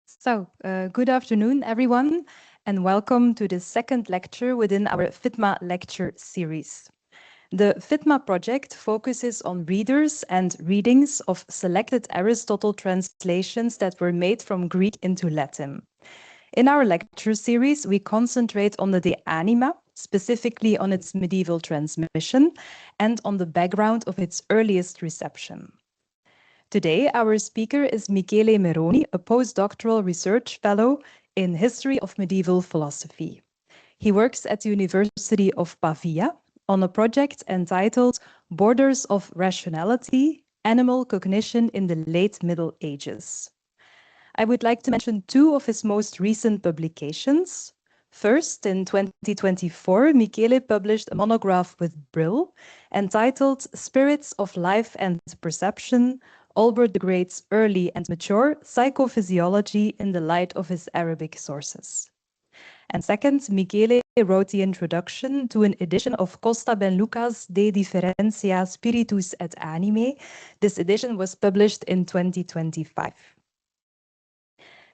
Good afternoon, everyone, and welcome to the second lecture within our FITMA lecture series. The FITMA project focuses on readers and readings of selected Aristotle translations that were made from Greek into Latin. In our lecture series, we concentrate on the anima, specifically on its medieval transmission, and on the background of its earliest reception. Today, our speaker is Michele Meroni, a postdoctoral research fellow in history of medieval philosophy. He works at the University of Pavia on a project entitled Borders of Rationality, Animal Cognition in the Late Middle Ages. I would like to mention two of his most recent publications. First, in 2024, Michele published a monograph with Brill entitled Spirits of Life and Perception, Albert the Great's Early and Mature Psychophysiology in the Light of His Arabic Sources. And second, Michele wrote the introduction to an edition of Costa Benluca's De Differentia Spiritus et Anime. This edition was published in 2025.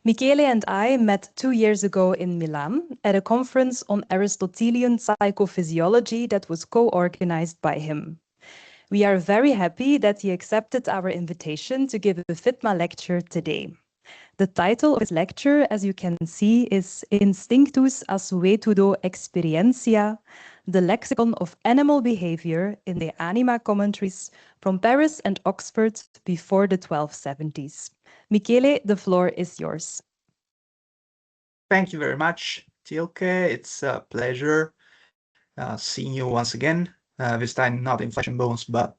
Michele and I met 2 years ago in Milan at a conference on Aristotelian psychophysiology that was co-organized by him. We are very happy that he accepted our invitation to give a FITMA lecture today. The title of his lecture, as you can see, is Instinctus assuetudo experientia, the Lexicon of Animal Behaviour in the Anima Commentaries from Paris and Oxford before the 1270s. Michele, the floor is yours. Thank you very much, Tilke. It's a pleasure seeing you once again, this time not in flesh and bones, but,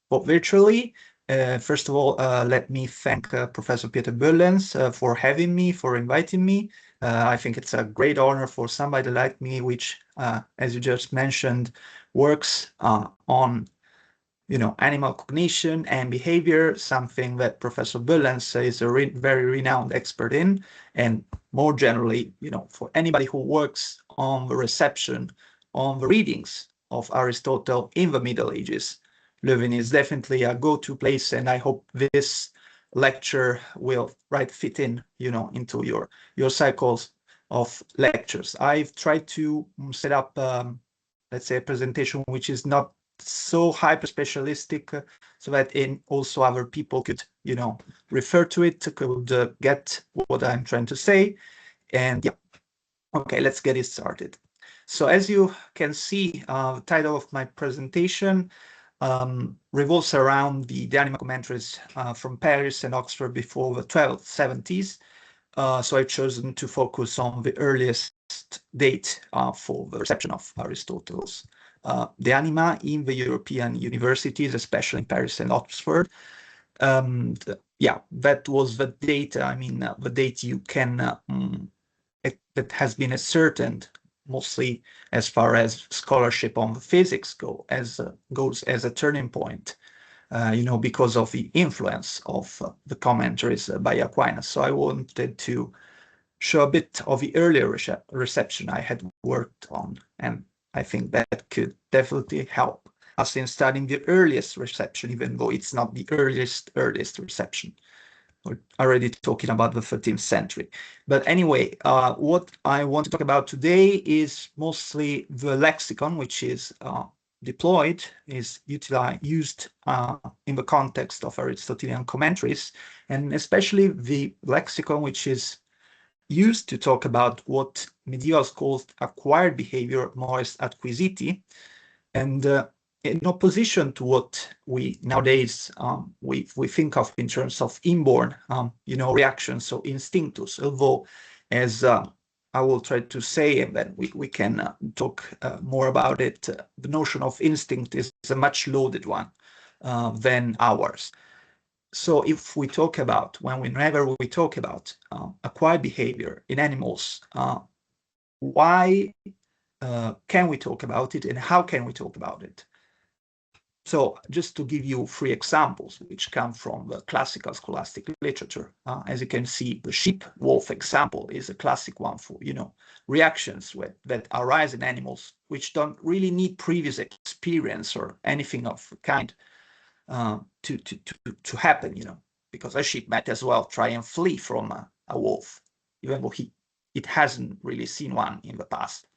but virtually. First of all, let me thank Professor Peter Bullens for having me, for inviting me. I think it's a great honor for somebody like me, which, as you just mentioned, works on animal cognition and behavior, something that Professor Bullens is a very renowned expert in. And more generally, for anybody who works on the reception, on the readings of Aristotle in the Middle Ages, Leuven is definitely a go-to place. And I hope this lecture will fit in, into your cycles of lectures. I've tried to set up, let's say, a presentation which is not so hyper specialistic, so that also other people could refer to it, could get what I'm trying to say. And yeah, okay, let's get it started. So as you can see, the title of my presentation revolves around the anima commentaries from Paris and Oxford before the 1270s. So I've chosen to focus on the earliest date for the reception of Aristotle's the anima in the European universities, especially in Paris and Oxford. Yeah, that was the date. I mean, the date you can that has been ascertained mostly as far as scholarship on physics goes as a turning point. Because of the influence of the commentaries by Aquinas. So I wanted to show a bit of the earlier reception I had worked on, and I think that could definitely help us in studying the earliest reception, even though it's not the earliest reception. We're already talking about the 13th century. But anyway, what I want to talk about today is mostly the lexicon, which is deployed, is used in the context of Aristotelian commentaries, and especially the lexicon, which is used to talk about what medievals called acquired behavior, mores acquisiti, and in opposition to what we nowadays we think of in terms of inborn, reactions, so instinctus. Although, as I will try to say, and then we can talk more about it, the notion of instinct is a much loaded one than ours. So if we talk about, whenever we talk about acquired behavior in animals, why can we talk about it, and how can we talk about it? So just to give you 3 examples, which come from the classical scholastic literature. As you can see, the sheep-wolf example is a classic one for, reactions that arise in animals, which don't really need previous experience or anything of the kind to happen, because a sheep might as well try and flee from a wolf, even though it hasn't really seen one in the past.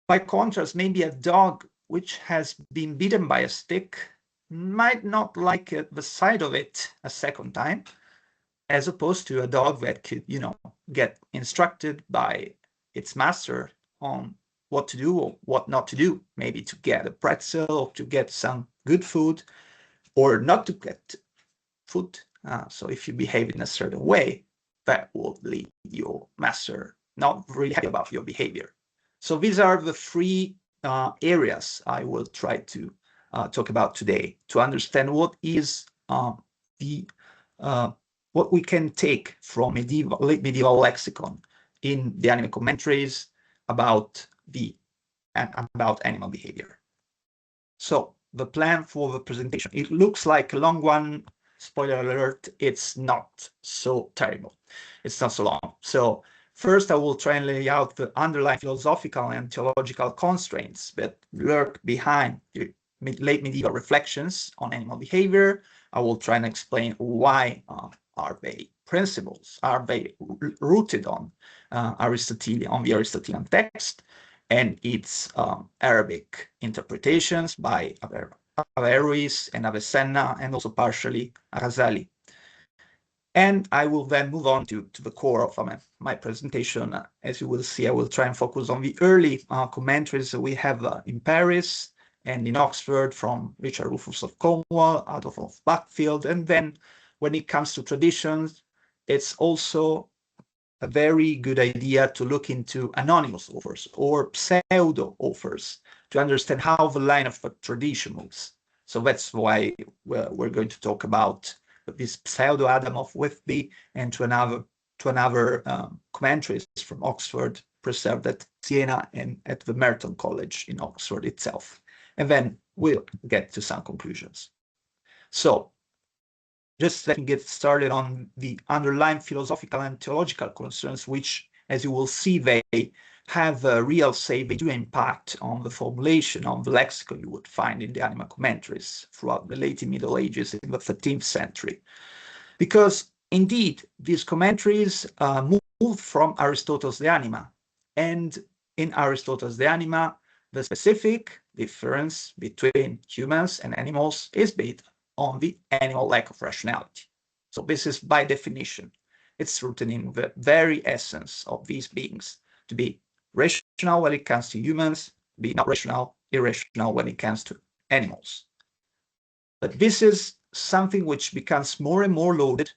By contrast, maybe a dog which has been bitten by a stick might not like the sight of it a second time, as opposed to a dog that could, get instructed by its master on what to do or what not to do, maybe to get a pretzel or to get some good food or not to get food. So if you behave in a certain way, that will lead your master not really happy about your behavior. So these are the three areas I will try to talk about today to understand what is what we can take from late medieval lexicon in the anima commentaries about animal behavior. So the plan for the presentation, it looks like a long one. Spoiler alert, it's not so terrible. It's not so long. So first, I will try and lay out the underlying philosophical and theological constraints that lurk behind the late medieval reflections on animal behavior. I will try and explain why are they principles, are they rooted on the Aristotelian text and its Arabic interpretations by Averroes and Avicenna, and also partially Ghazali. And I will then move on to the core of my presentation. As you will see, I will try and focus on the early commentaries we have in Paris and in Oxford from Richard Rufus of Cornwall, Adam of Buckfield. And then when it comes to traditions, it's also a very good idea to look into anonymous authors or pseudo authors to understand how the line of tradition moves. So that's why we're going to talk about this pseudo Adam of Whitby and to another commentaries from Oxford preserved at Siena and at the Merton College in Oxford itself. And then we'll get to some conclusions. So just let me get started on the underlying philosophical and theological concerns, which, as you will see, they have a real say. They do impact on the formulation of the lexicon you would find in the anima commentaries throughout the late Middle Ages in the 13th century. Because indeed, these commentaries moved from Aristotle's De Anima. And in Aristotle's De Anima, the specific difference between humans and animals is based on the animal lack of rationality. So this is by definition. It's rooted in the very essence of these beings to be rational when it comes to humans, be not rational, irrational when it comes to animals. But this is something which becomes more and more loaded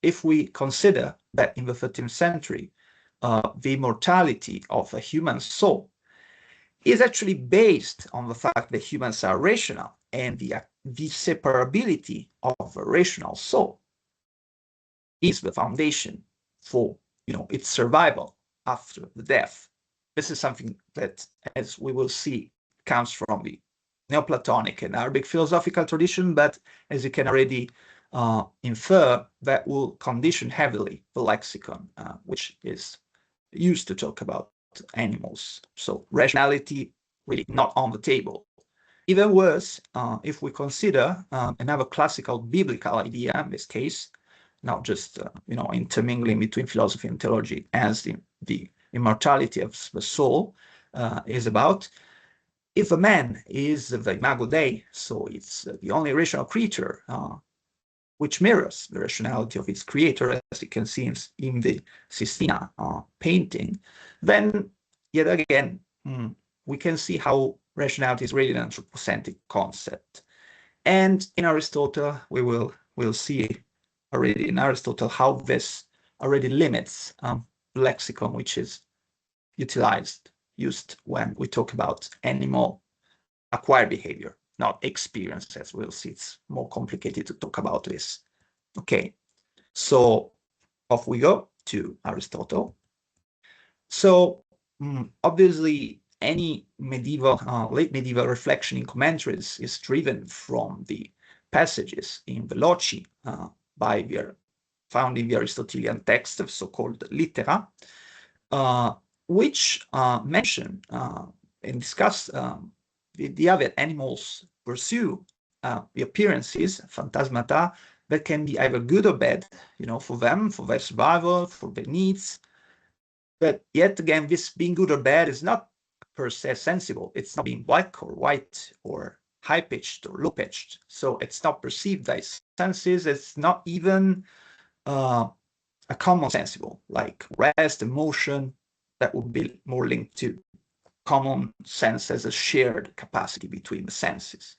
if we consider that in the 13th century, the immortality of a human soul is actually based on the fact that humans are rational, and the separability of a rational soul is the foundation for its survival after the death. This is something that, as we will see, comes from the Neoplatonic and Arabic philosophical tradition, but as you can already infer, that will condition heavily the lexicon, which is used to talk about animals. So rationality really not on the table. Even worse, if we consider another classical biblical idea in this case, not just intermingling between philosophy and theology, as the immortality of the soul is about. If a man is the imago Dei, so it's the only rational creature which mirrors the rationality of its creator, as you can see in the Sistina painting, then yet again, we can see how rationality is really an anthropocentric concept. And in Aristotle, we'll see already in Aristotle how this already limits the lexicon which is used when we talk about animal acquired behavior, not experience, as we'll see. It's more complicated to talk about this. Okay, so off we go to Aristotle. So obviously, any late medieval reflection in commentaries is driven from the passages in the Loci found in the Aristotelian text of so-called littera, which mention and discuss the idea that animals pursue the appearances, phantasmata, that can be either good or bad, for them, for their survival, for their needs. But yet again, this being good or bad is not per se sensible. It's not being black or white or high-pitched or low-pitched. So it's not perceived by senses. It's not even a common sensible, like rest, emotion, that would be more linked to common sense as a shared capacity between the senses.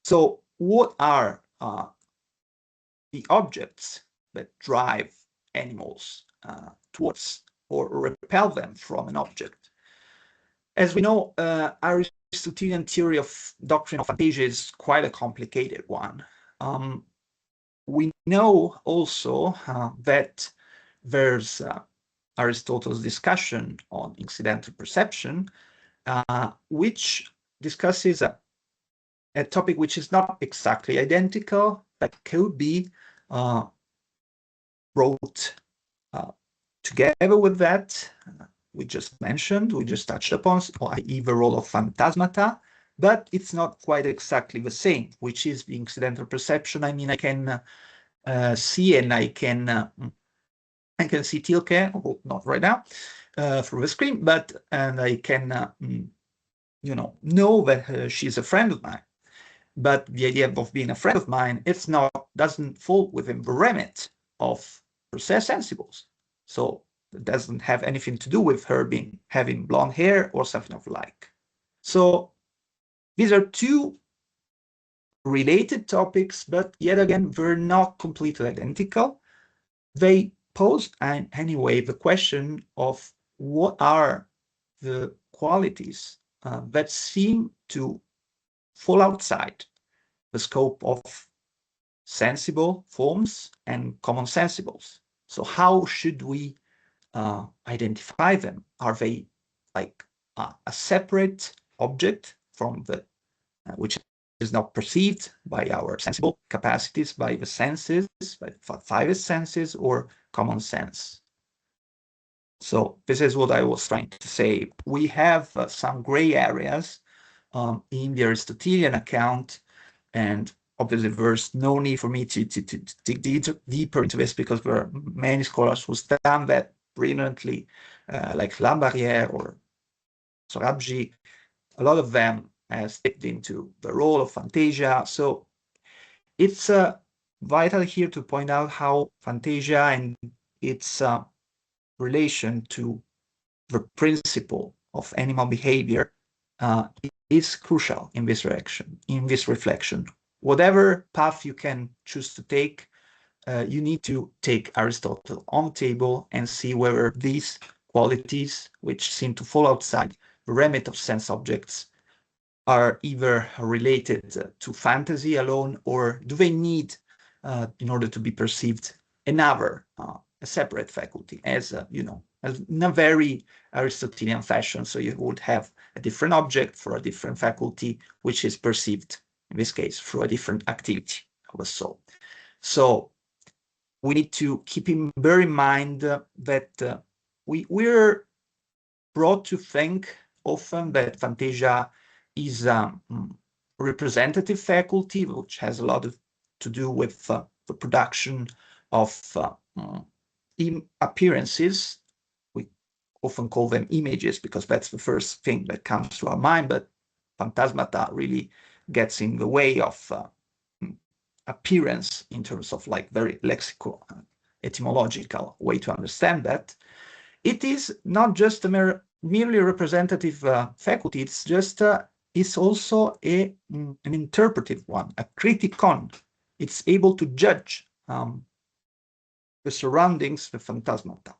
So what are the objects that drive animals towards or repel them from an object? As we know, Aristotelian theory of doctrine of fantasia is quite a complicated one. We know also that there's Aristotle's discussion on incidental perception, which discusses a topic which is not exactly identical, but could be brought together with that we just mentioned, we just touched upon, i.e. the role of phantasmata, but it's not quite exactly the same, which is the incidental perception. I mean, I can see and I can see Tilke, not right now, through the screen, but and I can know that she's a friend of mine. But the idea of being a friend of mine, doesn't fall within the remit of per se sensibles. So it doesn't have anything to do with her having blonde hair or something of the like. So these are two related topics, but yet again, they're not completely identical. They pose, anyway, the question of what are the qualities that seem to fall outside the scope of sensible forms and common sensibles. So how should we identify them? Are they like a separate object from which is not perceived by our sensible capacities, by the senses, by the five senses, or common sense? So this is what I was trying to say. We have some gray areas in the Aristotelian account, and obviously there's no need for me to dig deeper into this, because there are many scholars who've done that brilliantly, like Lambarrière or Sorabji. A lot of them has dipped into the role of fantasia. So it's vital here to point out how fantasia and its relation to the principle of animal behavior is crucial in this direction, in this reflection. Whatever path you can choose to take, you need to take Aristotle on the table and see whether these qualities, which seem to fall outside the remit of sense objects, are either related to fantasy alone, or do they need, in order to be perceived, another, a separate faculty, as in a very Aristotelian fashion. So you would have a different object for a different faculty, which is perceived, in this case, through a different activity of the soul. So we need to bear in mind that we're brought to think often that fantasia is a representative faculty, which has a lot to do with the production of appearances. We often call them images because that's the first thing that comes to our mind, but phantasmata really gets in the way of appearance in terms of like very lexical, etymological way to understand that. It is not just a merely representative faculty, it's also an interpretive one, a criticon. It's able to judge the surroundings, the phantasmata.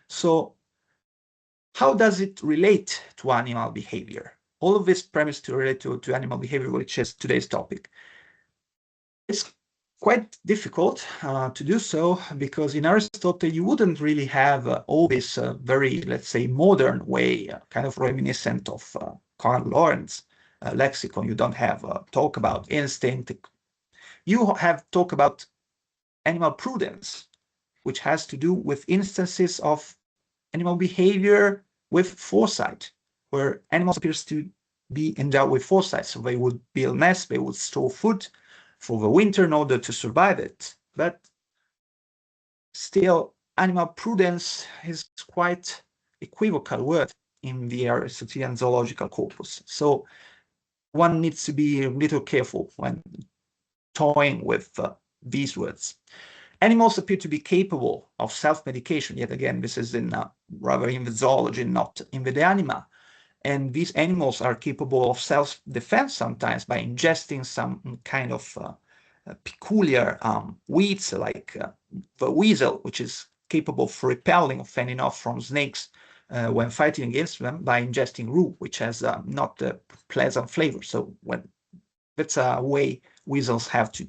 So how does it relate to animal behavior? All of this premise to relate to animal behavior, which is today's topic. It's quite difficult to do so, because in Aristotle you wouldn't really have all this very, let's say, modern way, kind of reminiscent of Karl Lorentz lexicon. You don't have talk about instinct. You have talk about animal prudence, which has to do with instances of animal behavior with foresight, where animals appears to be endowed with foresight. So they would build nests, they would store food, for the winter in order to survive it. But still, animal prudence is quite equivocal word in the Aristotelian zoological corpus. So one needs to be a little careful when toying with these words. Animals appear to be capable of self-medication. Yet again, this is rather in the zoology, not in the anima. And these animals are capable of self-defense sometimes by ingesting some kind of peculiar weeds, like the weasel, which is capable of repelling or fending off from snakes when fighting against them by ingesting rue, which has not a pleasant flavor. So that's a way weasels have to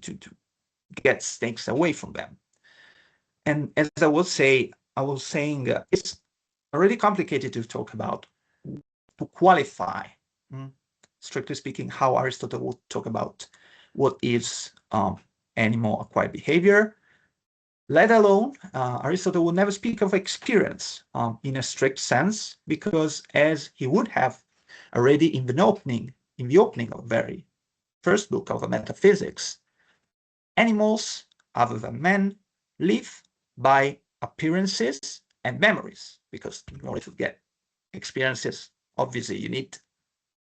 get snakes away from them. And as I was saying, it's already complicated to talk about, to qualify, strictly speaking, how Aristotle would talk about what is animal acquired behavior, let alone Aristotle would never speak of experience in a strict sense, because as he would have already in the opening of the very first book of the Metaphysics, animals other than men live by appearances and memories, because in order to get experiences, obviously you need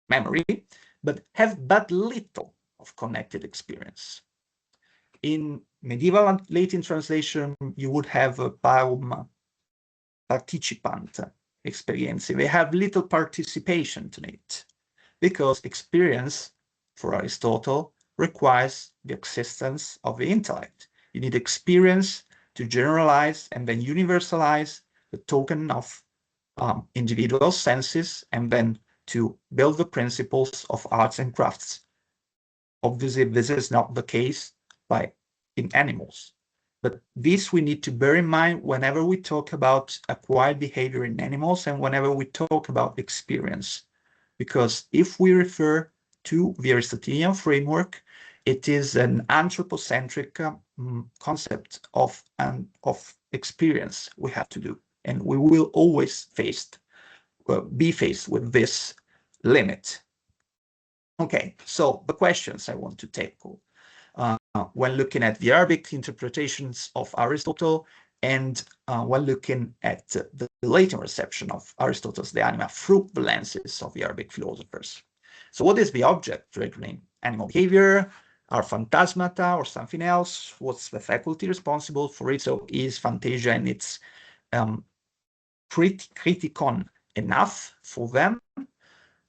memory, but have but little of connected experience. In medieval and Latin translation, you would have a paum participant experience. They have little participation to it, because experience, for Aristotle, requires the existence of the intellect. You need experience to generalize and then universalize the token of individual senses, and then to build the principles of arts and crafts. Obviously, this is not the case in animals. But this we need to bear in mind whenever we talk about acquired behavior in animals and whenever we talk about experience. Because if we refer to the Aristotelian framework, it is an anthropocentric concept of experience we have to do. And we will always be faced with this limit. Okay, so the questions I want to tackle when looking at the Arabic interpretations of Aristotle, and when looking at the Latin reception of Aristotle's De Anima through the lenses of the Arabic philosophers. So what is the object regulating animal behavior? Are phantasmata or something else? What's the faculty responsible for it? So is phantasia and its criticon enough for them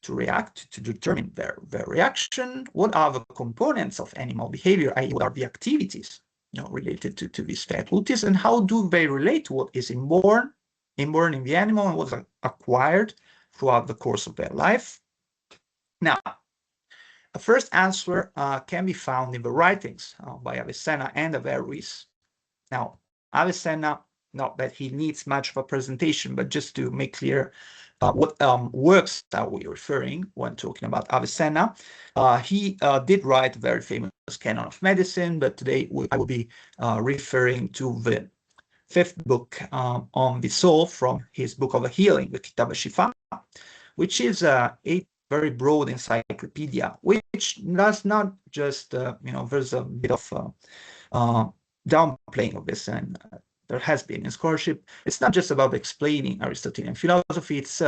to react, to determine their reaction? What are the components of animal behavior, i.e. what are the activities related to these faculties, and how do they relate to what is inborn in the animal and what's acquired throughout the course of their life? Now, a first answer can be found in the writings by Avicenna and Averroes. Now, Avicenna, not that he needs much of a presentation, but just to make clear what works are we referring when talking about Avicenna. He did write a very famous canon of medicine, but today I will be referring to the fifth book on the soul from his book of healing, the Kitab al-Shifa, which is a very broad encyclopedia, which does not just, there's a bit of downplaying of this, and there has been in scholarship. It's not just about explaining Aristotelian philosophy, it's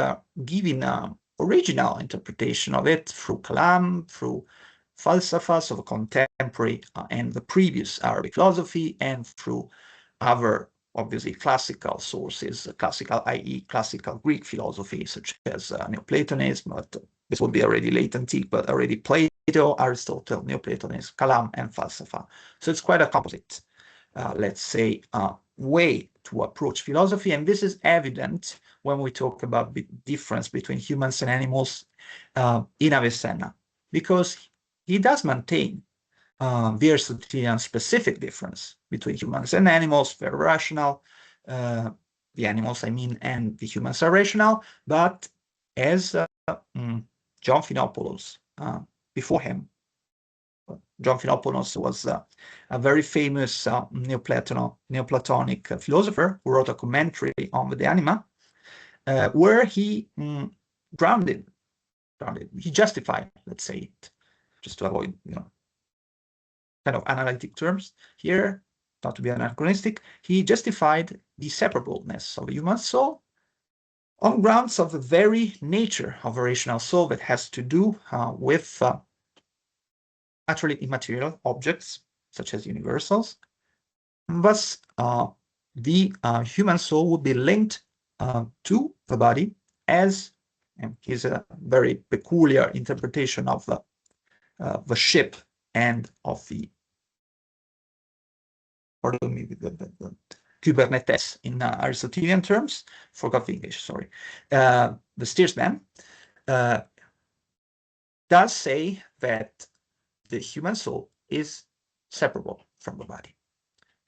giving an original interpretation of it through kalam, through falsafa, so the contemporary and the previous Arabic philosophy, and through other, obviously, classical sources, classical, i.e. classical Greek philosophy, such as Neoplatonism, but this would be already late antique, but already Plato, Aristotle, Neoplatonism, kalam, and falsafa. So it's quite a composite, let's say, way to approach philosophy, and this is evident when we talk about the difference between humans and animals in Avicenna, because he does maintain the Aristotelian specific difference between humans and animals. They're rational, the animals, I mean, and the humans are rational, but as John Finopoulos before him, John Finopoulos was a very famous Neoplatonic philosopher who wrote a commentary on the Anima, where he grounded, he justified, let's say it, just to avoid kind of analytic terms here, not to be anachronistic, he justified the separableness of a human soul on grounds of the very nature of a rational soul that has to do with actually immaterial objects, such as universals. Thus, the human soul would be linked to the body as, and here's a very peculiar interpretation of the ship and of the, pardon me, the Kubernetes in Aristotelian terms, forgot the English, sorry. The steersman does say that the human soul is separable from the body.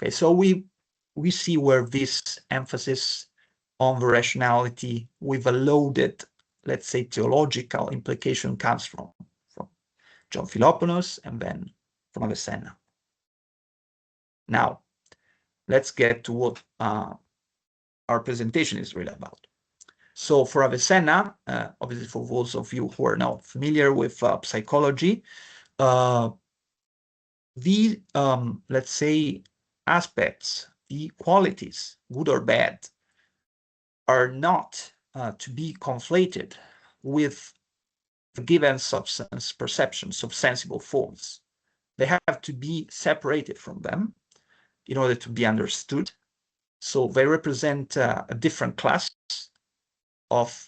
Okay, so we see where this emphasis on the rationality with a loaded, let's say, theological implication comes from John Philoponus and then from Avicenna. Now, let's get to what our presentation is really about. So for Avicenna, obviously for those of you who are not familiar with psychology, the, let's say, aspects, the qualities, good or bad, are not to be conflated with the given substance perceptions of sensible forms. They have to be separated from them in order to be understood. So they represent a different class of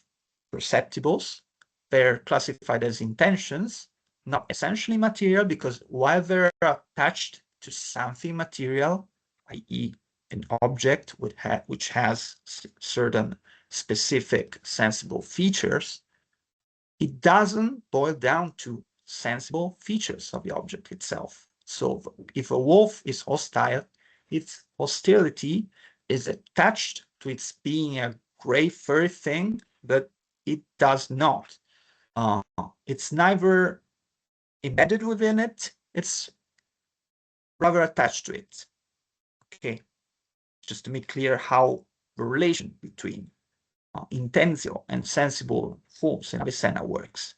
perceptibles. They're classified as intentions, not essentially material, because while they're attached to something material, i.e. an object which has certain specific sensible features, it doesn't boil down to sensible features of the object itself. So if a wolf is hostile, its hostility is attached to its being a gray furry thing, but it does not. It's neither embedded within it, it's rather attached to it. Okay, just to make clear how the relation between intensio and sensible forms in Avicenna works.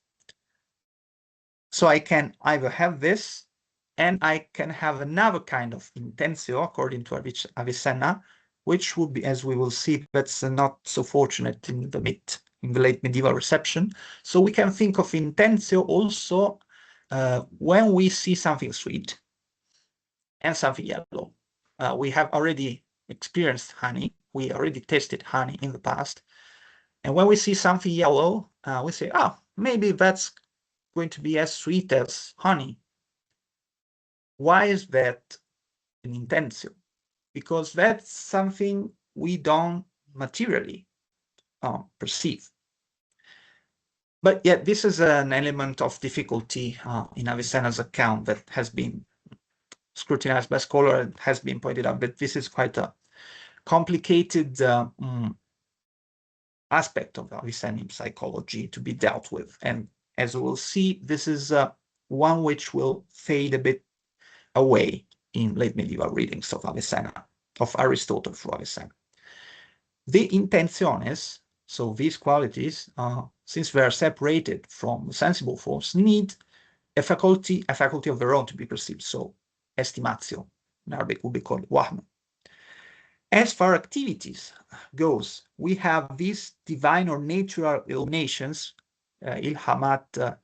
So I can either have this, and I can have another kind of intensio, according to Avicenna, which would be, as we will see, that's not so fortunate in the late medieval reception. So we can think of intensio also when we see something sweet and something yellow. We have already experienced honey. We already tasted honey in the past. And when we see something yellow, we say, oh, maybe that's going to be as sweet as honey. Why is that an intensio? Because that's something we don't materially perceive. But yet this is an element of difficulty in Avicenna's account that has been scrutinized by scholars and has been pointed out, but this is quite a complicated aspect of Avicennian psychology to be dealt with. And as we will see, this is one which will fade a bit away in late medieval readings of Avicenna, of Aristotle through Avicenna. The intentiones, so these qualities, since they are separated from sensible forms, need a faculty of their own to be perceived. So estimatio, in Arabic would be called wahm. As far activities goes, we have these divine or natural illuminations, ilhamat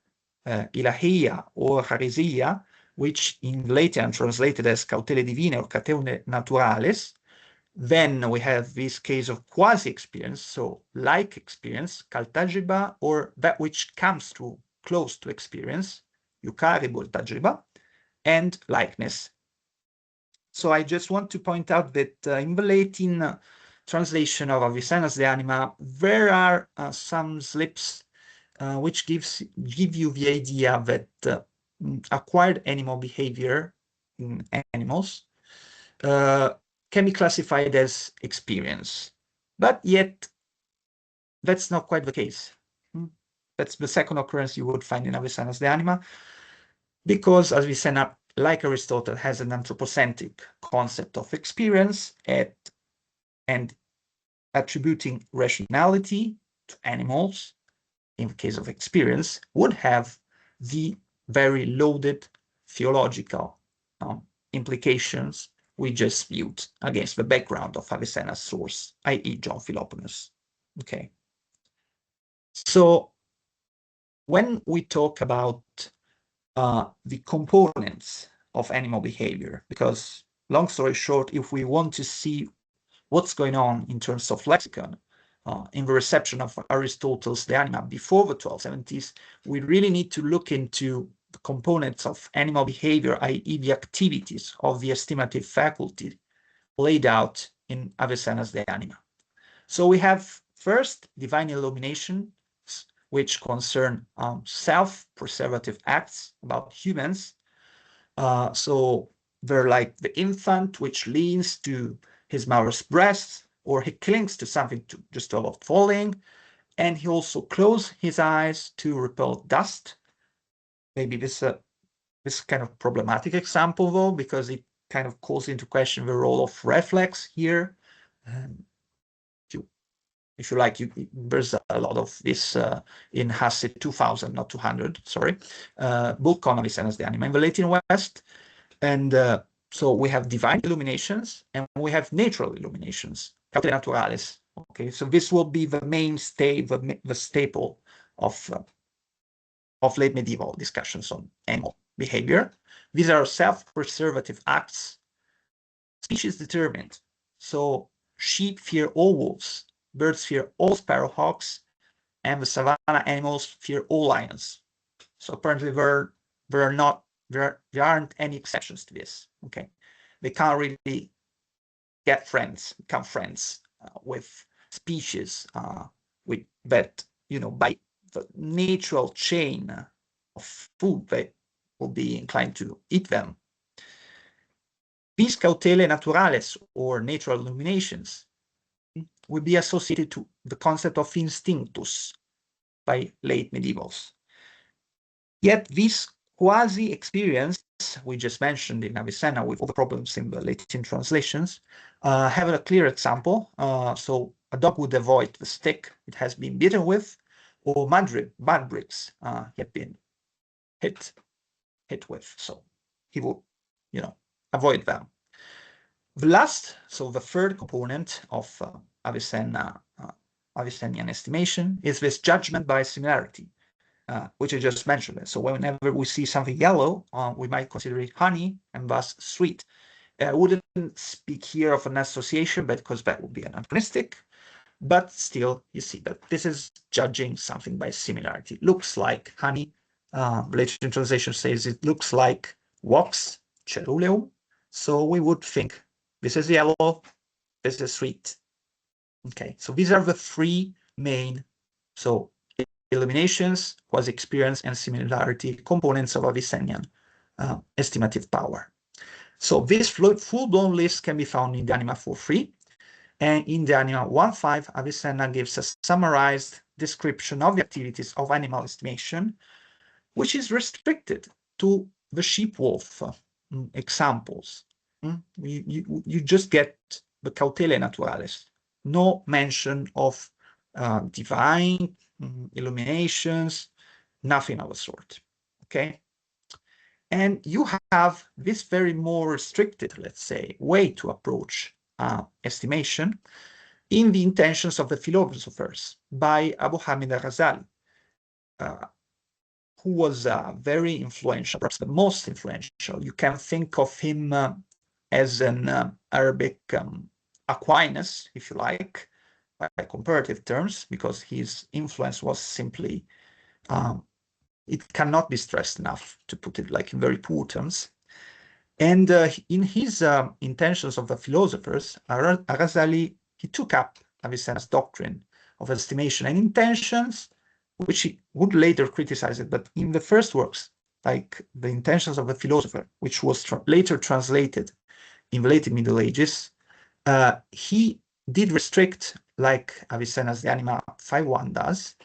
ilahiyya or chariziyya, which in Latin translated as cautele divine or cateune naturales. Then we have this case of quasi-experience, so like experience, kaltajriba, or that which comes through close to experience, yukaribul tajriba, and likeness. So I just want to point out that in the Latin translation of Avicenna's De Anima, there are some slips which give you the idea that acquired animal behavior in animals can be classified as experience. But yet, that's not quite the case. That's the second occurrence you would find in Avicenna's De Anima, because Avicenna, like Aristotle, has an anthropocentric concept of experience and attributing rationality to animals, in the case of experience, would have the very loaded theological implications we just viewed against the background of Avicenna's source, i.e. John Philoponus. Okay. So when we talk about the components of animal behavior, because long story short, if we want to see what's going on in terms of lexicon, in the reception of Aristotle's De Anima before the 1270s, we really need to look into the components of animal behavior, i.e. the activities of the estimative faculty laid out in Avicenna's De Anima. So we have first divine illuminations, which concern self-preservative acts about humans. So they're like the infant which leans to his mother's breast, or he clings to something just to avoid falling, and he also closes his eyes to repel dust. Maybe this kind of problematic example though, because it kind of calls into question the role of reflex here. If you like, there's a lot of this in Hasse 2000, not 200, sorry, book on Avicenna's De Anima in the Latin West. And so we have divine illuminations and we have natural illuminations, cautelae naturalis. Okay, so this will be the mainstay, the staple of late medieval discussions on animal behavior. These are self-preservative acts, species determined. So sheep fear all wolves, birds fear all sparrowhawks, and the savanna animals fear all lions. So apparently there aren't any exceptions to this. Okay, they can't really become friends with species with that, by the natural chain of food, they will be inclined to eat them. These cautelae naturalis, or natural illuminations, will be associated to the concept of instinctus by late medievals. Yet this quasi-experience we just mentioned in Avicenna, with all the problems in the Latin translations, have a clear example. So a dog would avoid the stick it has been beaten with, or mud bricks he had been hit with. So he would, avoid them. The last, so the third component of Avicennian estimation is this judgment by similarity, which I just mentioned. So whenever we see something yellow, we might consider it honey and thus sweet. I wouldn't speak here of an association, because that would be anachronistic, but still, you see that this is judging something by similarity. It looks like honey. Latin translation says it looks like wax, ceruleum. So we would think this is yellow, this is sweet. Okay, so these are the three main, so illuminations, quasi-experience, and similarity components of Avicennian estimative power. So this full-blown list can be found in the Anima 4.3, and in the Anima 1.5, Avicenna gives a summarized description of the activities of animal estimation, which is restricted to the sheep-wolf examples. You just get the cautelae naturalis, no mention of divine illuminations, nothing of the sort. Okay, and you have this very more restricted, let's say, way to approach estimation in the Intentions of the Philosophers by Abu Hamid al-Ghazali, who was very influential, perhaps the most influential. You can think of him as an Arabic Aquinas, if you like, by comparative terms, because his influence was simply, it cannot be stressed enough, to put it like in very poor terms. And in his Intentions of the Philosophers, Al-Ghazali, he took up Avicenna's doctrine of estimation and intentions, which he would later criticize it, but in the first works, like the Intentions of the Philosopher, which was later translated in the late Middle Ages, he did restrict, like Avicenna's De Anima 5.1 does,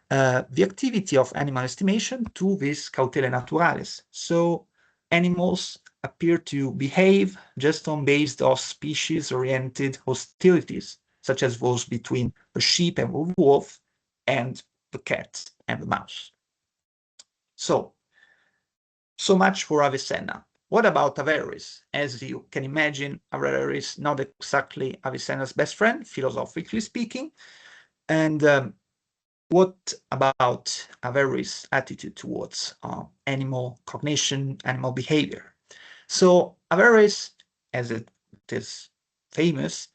the activity of animal estimation to this cautelae naturalis. So animals appear to behave just based on species-oriented hostilities, such as those between the sheep and the wolf, and the cat and the mouse. So much for Avicenna. What about Averroes? As you can imagine, Averroes is not exactly Avicenna's best friend, philosophically speaking. And what about Averroes' attitude towards animal cognition, animal behavior? So Averroes, as it is famous,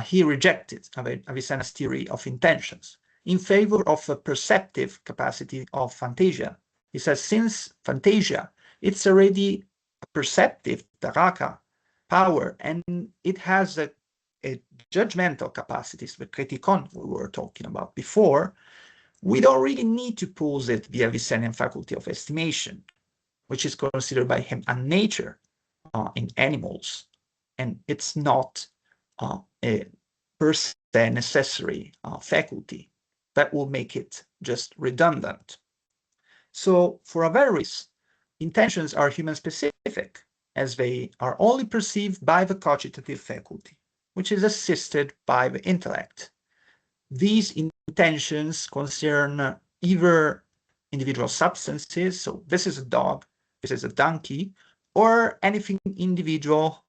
he rejected Avicenna's theory of intentions in favor of a perceptive capacity of fantasia. He says, since fantasia, it's already a perceptive taraka power, and it has a judgmental capacities, the kritikon we were talking about before, we don't really need to posit the Avicennian faculty of estimation, which is considered by him a nature in animals, and it's not a per se necessary faculty. That will make it just redundant. So for Averroes, intentions are human specific, as they are only perceived by the cogitative faculty, which is assisted by the intellect. These intentions concern either individual substances, so this is a dog, this is a donkey, or anything individual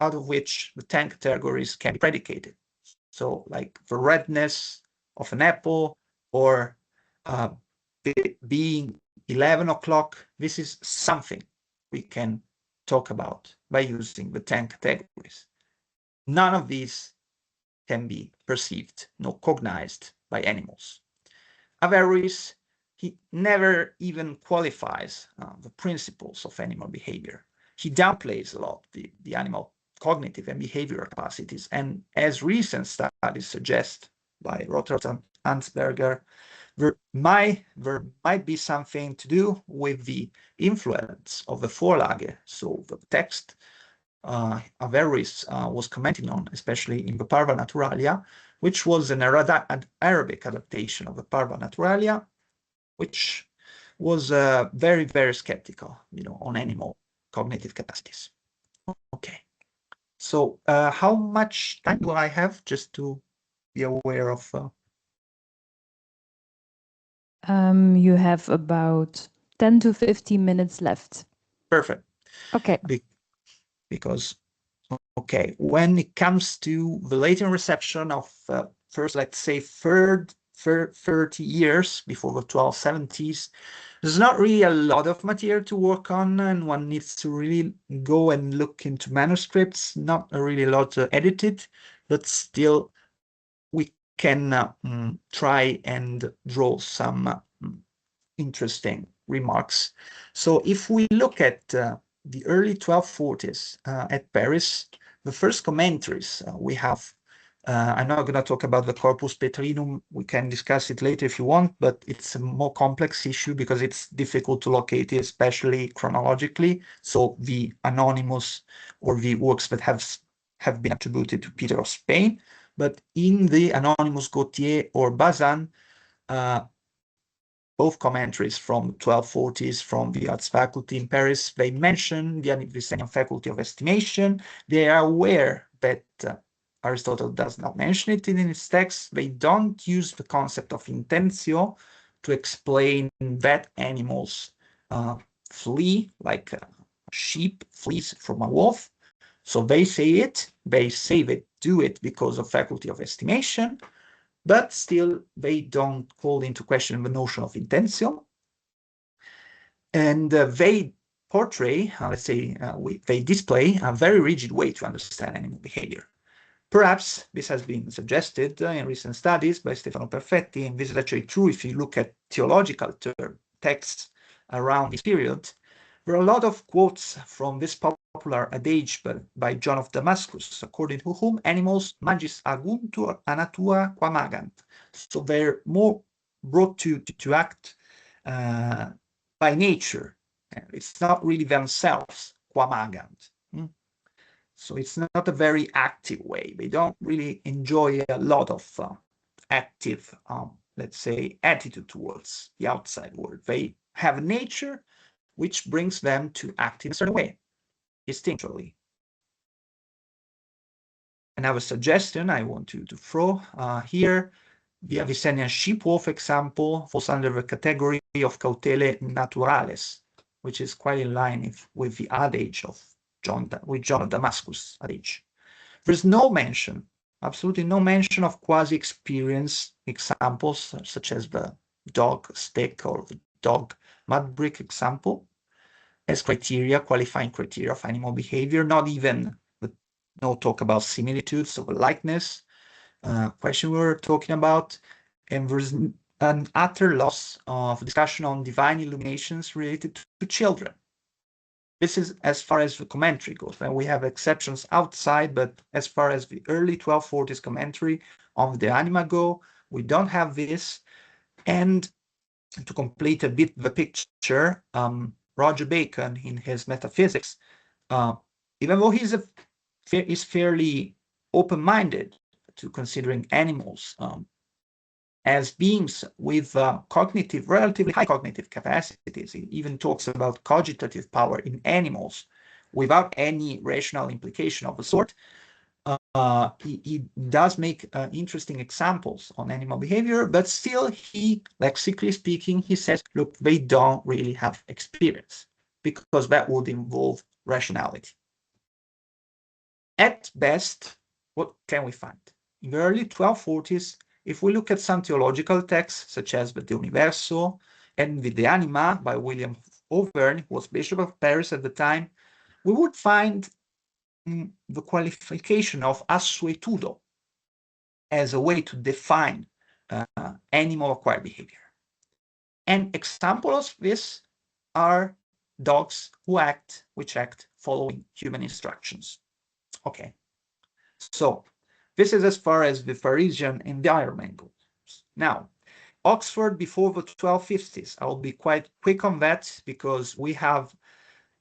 out of which the 10 categories can be predicated. So like the redness of an apple, or being 11 o'clock, this is something we can talk about by using the 10 categories. None of these can be perceived nor cognized by animals. Averroes, he never even qualifies the principles of animal behavior. He downplays a lot the animal cognitive and behavioral capacities, and as recent studies suggest by Rotterdam and Ansberger, there might be something to do with the influence of the Vorlage, so the text Averroes was commenting on, especially in the Parva Naturalia, which was an Arabic adaptation of the Parva Naturalia, which was very, very skeptical, on animal cognitive capacities. Okay, so how much time do I have, just to be aware of? You have about 10 to 15 minutes left. Perfect. Okay. Because, okay, when it comes to the latent reception of first, let's say, 30 years before the 1270s, there's not really a lot of material to work on, and one needs to really go and look into manuscripts, not really a lot edited, but still we can try and draw some interesting remarks. So if we look at the early 1240s at Paris, the first commentaries we have, I'm not going to talk about the Corpus Petrinum, we can discuss it later if you want, but it's a more complex issue because it's difficult to locate it, especially chronologically. So the anonymous or the works that have been attributed to Peter of Spain, but in the anonymous Gautier or Bazin, both commentaries from 1240s from the arts faculty in Paris, they mention the Avicennian faculty of estimation. They are aware that Aristotle does not mention it in his text. They don't use the concept of intentio to explain that animals flee, like a sheep flees from a wolf. So they say they do it because of faculty of estimation, but still they don't call into question the notion of intentio. And they portray, let's say, they display a very rigid way to understand animal behavior. Perhaps this has been suggested in recent studies by Stefano Perfetti, and this is actually true if you look at theological texts around this period. There are a lot of quotes from this popular adage by John of Damascus, according to whom animals magis aguntur a natura quamagant. So they're more brought to act by nature. It's not really themselves quamagant. So it's not a very active way. They don't really enjoy a lot of active, let's say, attitude towards the outside world. They have nature which brings them to act in a certain way, instinctually. Another suggestion I want to throw here, the Avicennian sheep-wolf example falls under the category of cautelae naturales, which is quite in line with the adage of John of Damascus adage. There's no mention, absolutely no mention of quasi-experience examples, such as the dog stick or the dog mud brick example, as criteria, qualifying criteria of animal behavior, not even no talk about similitudes or likeness, question we were talking about, and there's an utter loss of discussion on divine illuminations related to children. This is as far as the commentary goes, and we have exceptions outside, but as far as the early 1240s commentary of the Anima go, we don't have this. And to complete a bit the picture, Roger Bacon, in his Metaphysics, even though he's fairly open-minded to considering animals as beings with relatively high cognitive capacities. He even talks about cogitative power in animals without any rational implication of the sort. He does make interesting examples on animal behavior, but still he, lexically speaking, he says, look, they don't really have experience, because that would involve rationality. At best, what can we find? In the early 1240s, if we look at some theological texts, such as the De Universo and the De Anima by William Auvergne, who was Bishop of Paris at the time, we would find the qualification of assuetudo as a way to define animal acquired behavior. And examples of this are dogs which act following human instructions. Okay, so this is as far as the Parisian environment goes. Now, Oxford before the 1250s, I'll be quite quick on that, because we have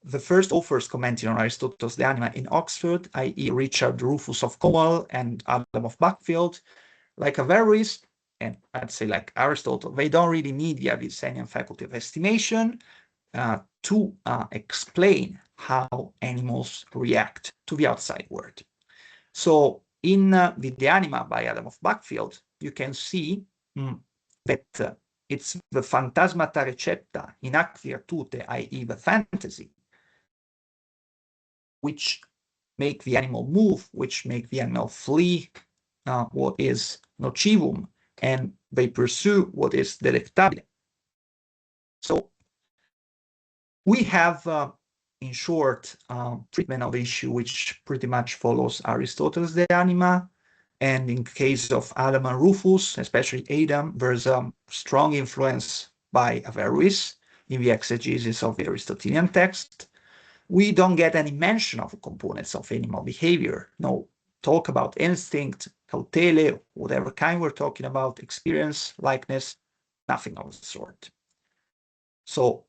the first authors commenting on Aristotle's De Anima in Oxford, i.e. Richard Rufus of Cornwall and Adam of Buckfield. Like Averroes, and I'd say like Aristotle, they don't really need the Avicenian faculty of estimation to explain how animals react to the outside world. So in the De Anima by Adam of Buckfield, you can see that it's the phantasmata recepta in ac virtute, i.e. the fantasy, which make the animal move, which make the animal flee what is nocivum, and they pursue what is delectable. So we have, in short, treatment of the issue which pretty much follows Aristotle's De Anima. And in case of Adam and Rufus, especially Adam, there's a strong influence by Averroes in the exegesis of the Aristotelian text. We don't get any mention of the components of animal behavior. No talk about instinct, cautele, whatever kind we're talking about, experience, likeness, nothing of the sort. So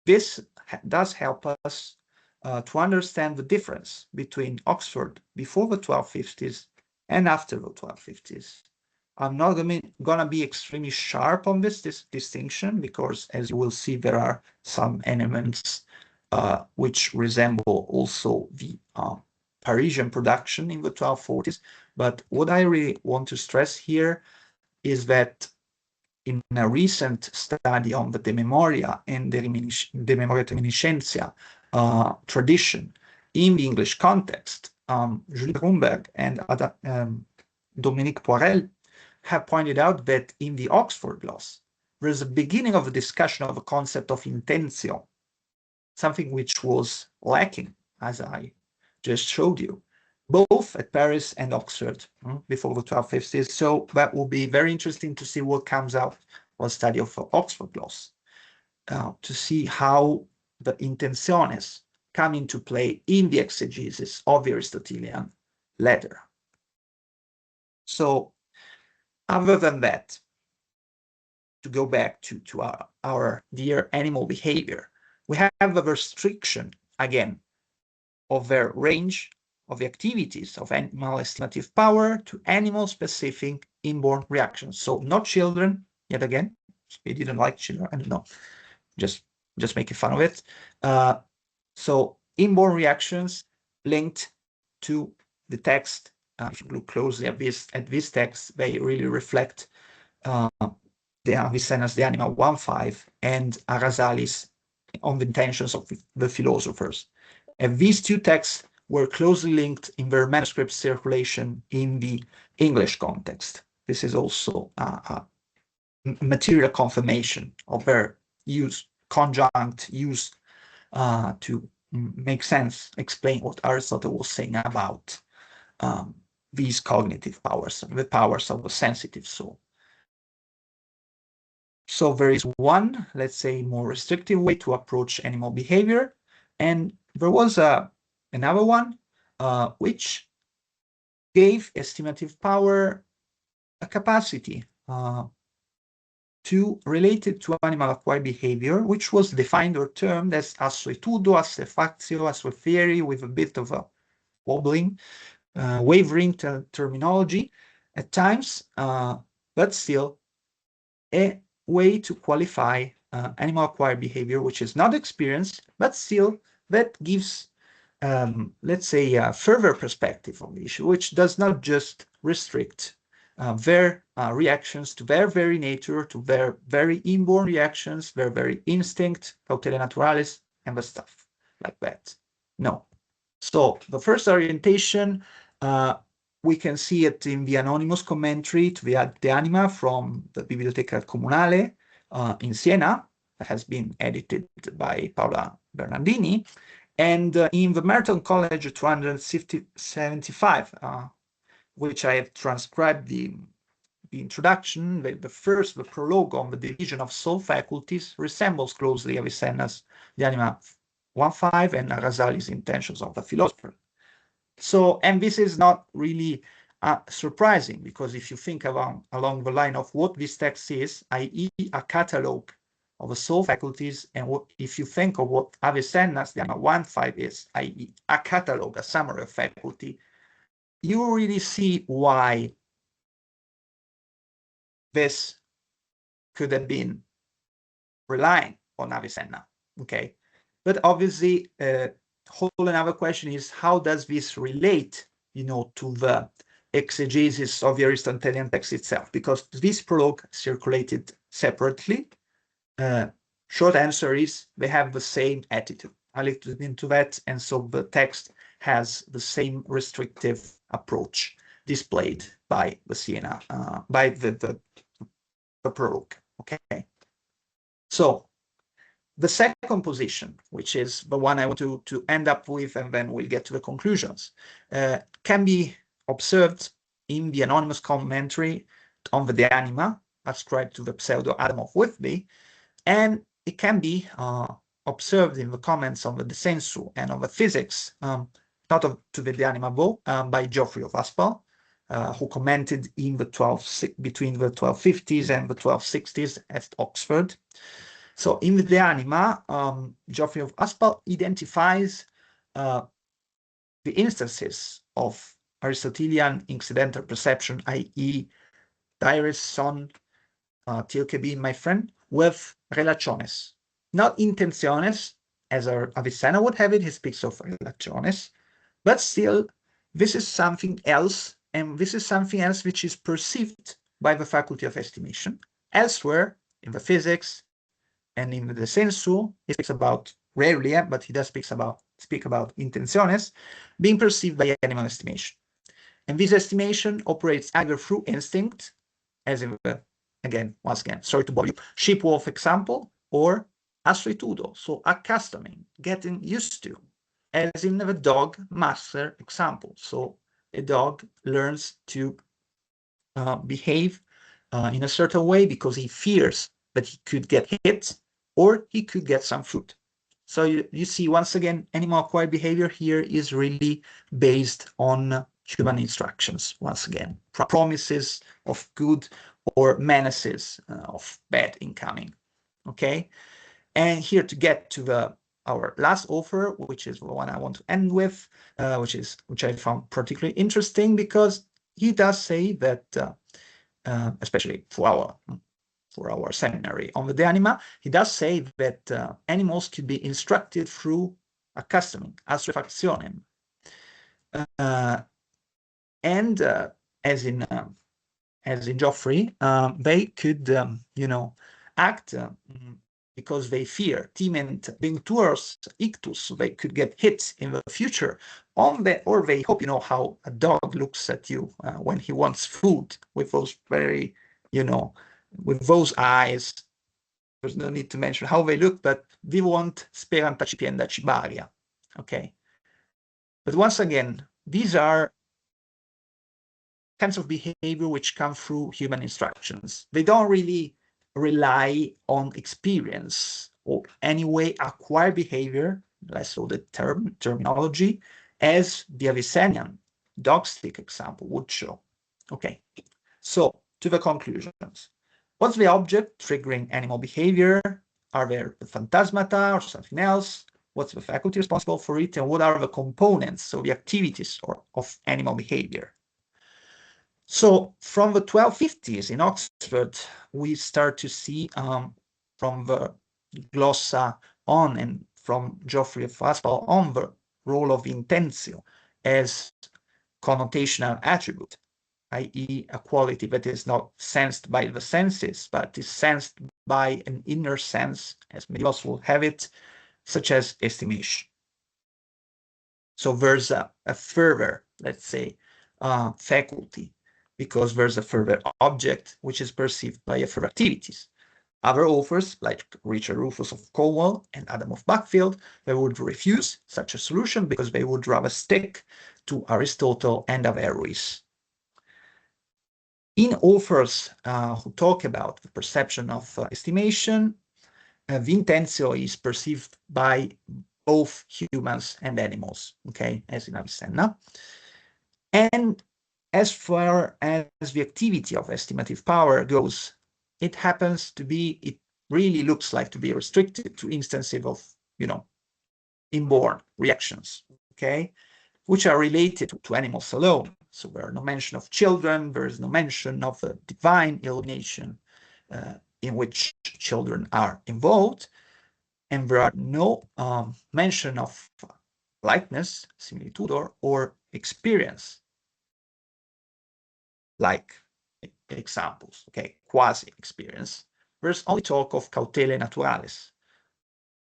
this does help us to understand the difference between Oxford before the 1250s and after the 1250s. I'm not gonna be extremely sharp on this distinction, because as you will see, there are some elements which resemble also the Parisian production in the 1240s. But what I really want to stress here is that in a recent study on the De Memoria and De Memoria Reminiscentia tradition in the English context, Jules Grunberg and Dominique Poirel have pointed out that in the Oxford gloss, there's a beginning of a discussion of a concept of intentio, something which was lacking, as I just showed you, both at Paris and Oxford before the 1250s. So that will be very interesting to see what comes out of a study of Oxford gloss, to see how the intentiones come into play in the exegesis of the Aristotelian letter. So other than that, to go back to our dear animal behavior, we have a restriction, again, of their range of the activities of animal estimative power to animal-specific inborn reactions. So not children, yet again, they didn't like children, and no, just making fun of it. So inborn reactions linked to the text. If you look closely at this text, they really reflect the Avicenna's De Anima 1.5 and Arasali's on the intentions of the philosophers. And these two texts were closely linked in their manuscript circulation in the English context. This is also a material confirmation of their use, conjunct use, to make sense, explain what Aristotle was saying about these cognitive powers, the powers of the sensitive soul. So there is one, let's say, more restrictive way to approach animal behavior, and there was another one which gave estimative power a capacity to relate it to animal acquired behavior, which was defined or termed as assuetudo, assuefactio, assuefieri, with a bit of a wobbling, wavering terminology at times, but still a way to qualify animal acquired behavior, which is not experienced, but still that gives, let's say, a further perspective on the issue, which does not just restrict their reactions to their very nature, to their very inborn reactions, their very instinct, cautelia naturalis, and the stuff like that. No. So the first orientation, we can see it in the anonymous commentary to the Anima from the Biblioteca Comunale in Siena, that has been edited by Paola Bernardini, and in the Merton College 275, which I have transcribed the introduction, the prologue on the division of soul faculties resembles closely Avicenna's the Anima 1.5 and Rasali's intentions of the philosopher. So, and this is not really surprising, because if you think along the line of what this text is, i.e. a catalogue of the soul faculties, and if you think of what Avicenna's the Anima 1.5 is, i.e. a catalogue, a summary of faculty, you really see why this could have been relying on Avicenna, okay? But obviously, whole another question is, how does this relate, to the exegesis of the Aristotelian text itself? Because this prologue circulated separately. Short answer is they have the same attitude. I looked into that, and so the text has the same restrictive approach displayed by the Siena, by the prologue. Okay. So the second position, which is the one I want to end up with, and then we'll get to the conclusions, can be observed in the anonymous commentary on the De Anima, ascribed to the pseudo Adam of Whitby, and it can be observed in the comments on the De Sensu and on the Physics, not to the De Anima by Geoffrey of Aspall, who commented in between the 1250s and the 1260s at Oxford. So in the De Anima, Geoffrey of Aspall identifies the instances of Aristotelian incidental perception, i.e. Dairis son Tilke being my friend, with relaciones, not intenciones, as Avicenna would have it. He speaks of relaciones, but still, this is something else, and this is something else which is perceived by the faculty of estimation. Elsewhere, in the Physics and in the De Sensu, he speaks about, rarely, but he does speak about intenciones being perceived by animal estimation. And this estimation operates either through instinct, as in the, once again, sorry to bore you, sheep-wolf example, or assuetudo, so accustoming, getting used to, as in the dog master example. So a dog learns to behave in a certain way because he fears that he could get hit or he could get some food. So you see, once again, animal acquired behavior here is really based on human instructions, once again, promises of good or menaces of bad incoming. Okay, and here to get to our last author, which is the one I want to end with, which I found particularly interesting, because he does say that, especially for our seminary on the De Anima, he does say that animals could be instructed through accustoming, assuefactionem, and as in Geoffrey, they could, act because they fear, timent venturus ictus, so they could get hit in the future, or they hope, you know, how a dog looks at you when he wants food, with those very, you know, with those eyes. There's no need to mention how they look, but vivuant sperant accipienda cibaria, okay? But once again, these are kinds of behavior which come through human instructions. They don't really rely on experience or anyway acquire behavior, less so the terminology, as the Avicennian dog stick example would show. Okay, so to the conclusions. What's the object triggering animal behavior? Are there the phantasmata or something else? What's the faculty responsible for it? And what are the components, so the activities of animal behavior? So from the 1250s in Oxford, we start to see from the glossa on and from Geoffrey of Aspall on the role of intentio as connotational attribute, i.e. a quality that is not sensed by the senses, but is sensed by an inner sense, as medievals will have it, such as estimation. So there's a further, let's say, faculty, because there's a further object which is perceived by a further activities. Other authors, like Richard Rufus of Cornwall and Adam of Buckfield, they would refuse such a solution because they would rather stick to Aristotle and Averroes. In authors who talk about the perception of estimation, the intentio is perceived by both humans and animals, okay, as in Avicenna. And as far as the activity of estimative power goes, it happens to be, it really looks like to be restricted to instances of, you know, inborn reactions, okay, which are related to animals alone. So there are no mention of children, there is no mention of a divine illumination in which children are involved, and there are no mention of likeness, similitude, or experience, like examples, okay, quasi-experience. There's only talk of cautelae naturalis.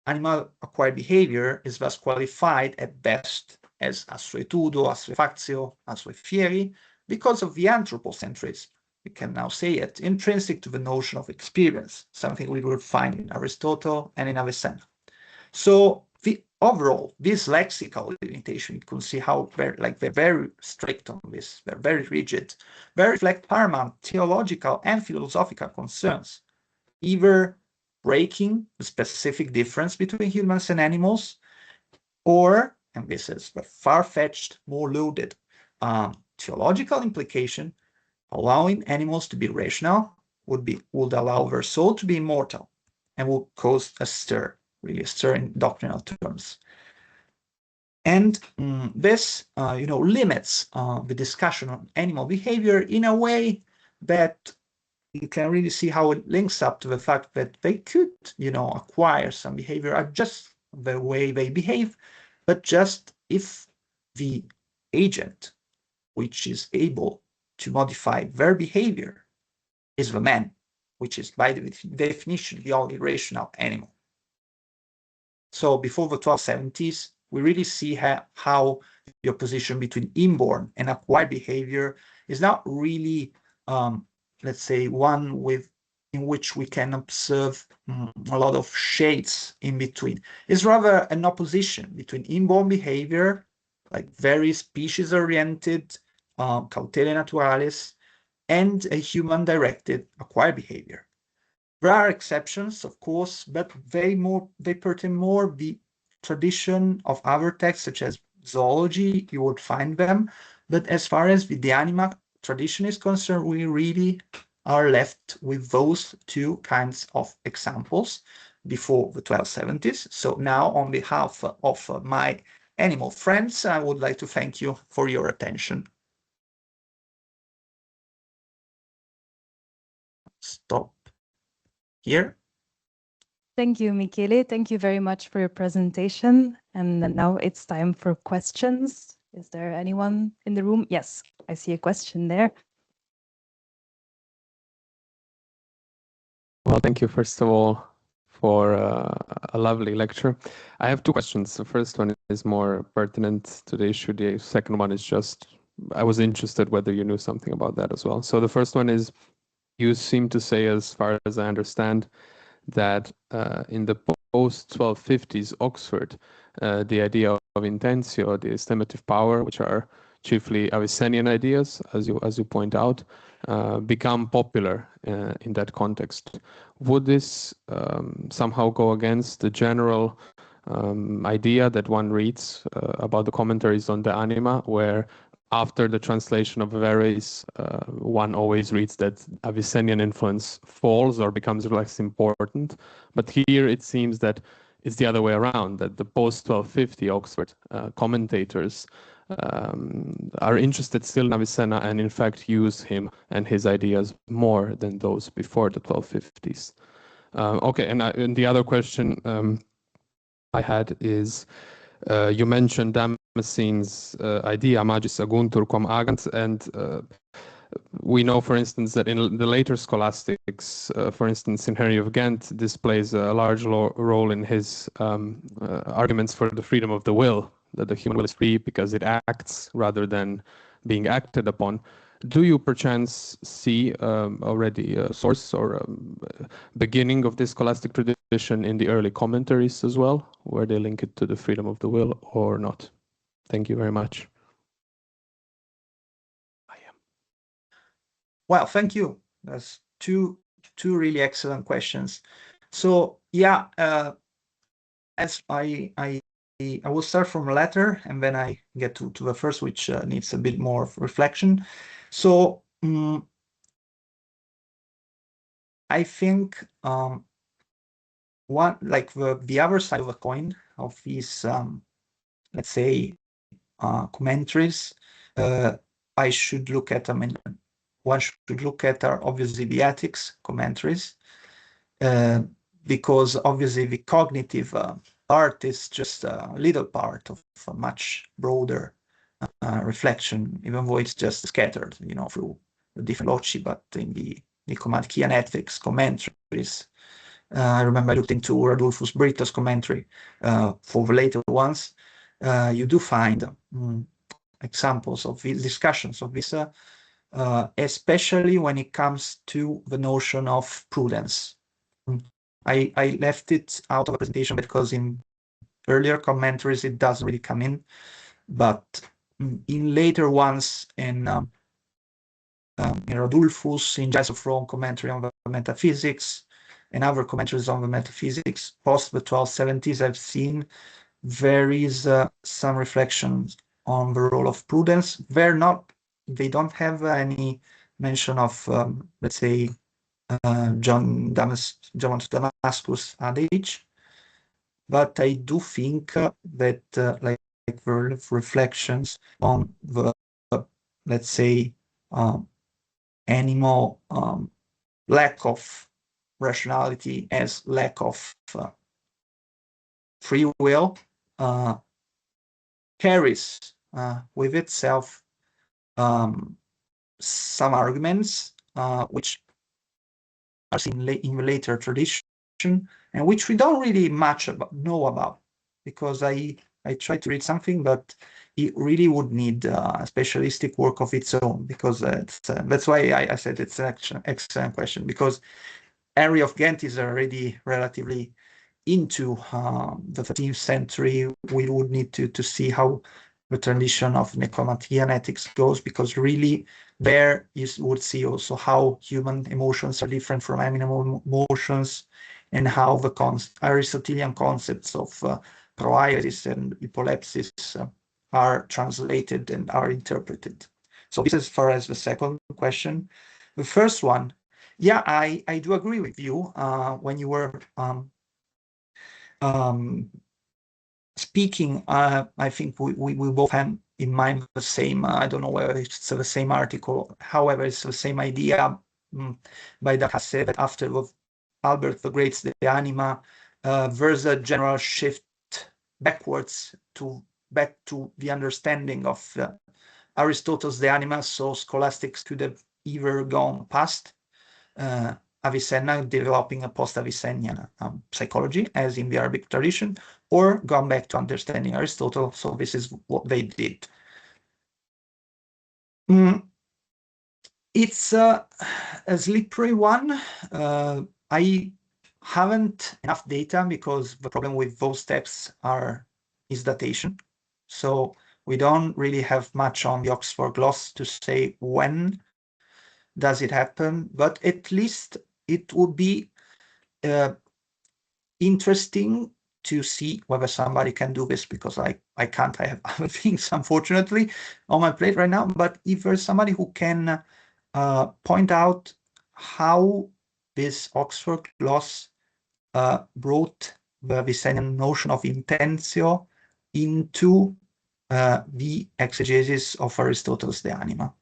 Animal acquired behavior is thus qualified at best as assuetudo, assuefactio, assuefieri, because of the anthropocentrism, we can now say it, intrinsic to the notion of experience, something we would find in Aristotle and in Avicenna. So overall, this lexical limitation, you can see how they're very strict on this, they're very rigid, they reflect paramount theological and philosophical concerns, either breaking the specific difference between humans and animals, or, and this is the far-fetched, more loaded theological implication, allowing animals to be rational would allow their soul to be immortal and would cause a stir, really a stir in doctrinal terms. And this, you know, limits the discussion on animal behavior in a way that you can really see how it links up to the fact that they could, you know, acquire some behavior just the way they behave, but just if the agent which is able to modify their behavior is the man, which is by the definition the only rational animal. So before the 1270s, we really see how the opposition between inborn and acquired behavior is not really, let's say, one in which we can observe a lot of shades in between. It's rather an opposition between inborn behavior, like very species-oriented, cautelae naturalis, and a human-directed acquired behavior. There are exceptions, of course, but they pertain more the tradition of other texts, such as zoology, you would find them. But as far as the anima tradition is concerned, we really are left with those two kinds of examples before the 1270s. So now, on behalf of my animal friends, I would like to thank you for your attention. Stop here. Thank you, Michele. Thank you very much for your presentation. And now it's time for questions. Is there anyone in the room? Yes, I see a question there. Well, thank you, first of all, for a lovely lecture. I have two questions. The first one is more pertinent to the issue. The second one is just, I was interested whether you knew something about that as well. So the first one is, you seem to say, as far as I understand, that in the post-1250s Oxford, the idea of intentio, the estimative power, which are chiefly Avicennian ideas, as you point out, become popular in that context. Would this somehow go against the general idea that one reads about the commentaries on the anima, where after the translation of Averroes, one always reads that Avicennian influence falls or becomes less important. But here it seems that it's the other way around, that the post-1250 Oxford commentators are interested still in Avicenna and in fact use him and his ideas more than those before the 1250s. Okay, and the other question I had is, you mentioned Damascene's idea, magis aguntur quam agant, and we know, for instance, that in the later scholastics, for instance, in Henry of Ghent, this plays a large role in his arguments for the freedom of the will, that the human will is free because it acts rather than being acted upon. Do you perchance see already a source or a beginning of this scholastic tradition in the early commentaries as well, where they link it to the freedom of the will or not? Thank you very much. Well, thank you. That's two really excellent questions. So yeah, as I will start from the latter, and then I get to the first, which needs a bit more of reflection. So I think one, like the other side of the coin of these, let's say, commentaries, I should look at. I mean, one should look at are obviously the ethics commentaries, because obviously the cognitive part is just a little part of a much broader reflection, even though it's just scattered, you know, through the different loci. But in the Nicomachean ethics commentaries, I remember I looked into Rufus Brito's commentary for the later ones. You do find examples of these discussions of this, especially when it comes to the notion of prudence. I left it out of the presentation because in earlier commentaries it doesn't really come in, but in later ones, in Rodulfus, in Giles of Rome commentary on the metaphysics, and other commentaries on the metaphysics post the 1270s, I've seen there is some reflections on the role of prudence. They don't have any mention of, let's say, John of Damascus adage, but I do think that like the reflections on the, let's say, animal lack of rationality as lack of free will carries with itself some arguments which are seen in the later tradition, and which we don't really much know about, because I tried to read something, but it really would need a specialistic work of its own, because that's why I said it's an excellent question, because Henry of Ghent is already relatively into the 13th century. We would need to see how the tradition of Nicomachean ethics goes, because really there you would see also how human emotions are different from animal emotions, and how the Aristotelian concepts of proairesis and hypolepsis are translated and are interpreted. So this is as far as the second question. The first one, yeah, I do agree with you when you were speaking. I think we both have in mind the same, I don't know whether it's the same article, however, it's the same idea by the Hasse, that after Albert the Great's the anima, there's a general shift backwards back to the understanding of Aristotle's the anima, so scholastics could have either gone past Avicenna developing a post-Avicenian psychology, as in the Arabic tradition, or gone back to understanding Aristotle. So this is what they did. It's a slippery one. I haven't enough data because the problem with those steps is datation. So we don't really have much on the Oxford gloss to say when does it happen, but at least it would be interesting to see whether somebody can do this, because I can't. I have other things, unfortunately, on my plate right now. But if there's somebody who can point out how this Oxford gloss brought the Avicenian notion of intentio into the exegesis of Aristotle's De Anima.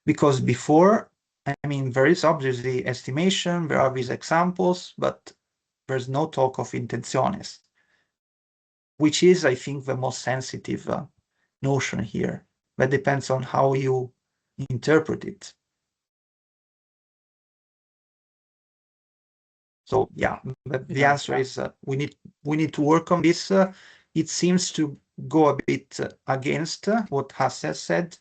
Because before, I mean, there is obviously estimation, there are these examples, but there's no talk of intentiones, which is, I think, the most sensitive notion here. That depends on how you interpret it. So yeah, the answer is we need to work on this. It seems to go a bit against what Hasse said,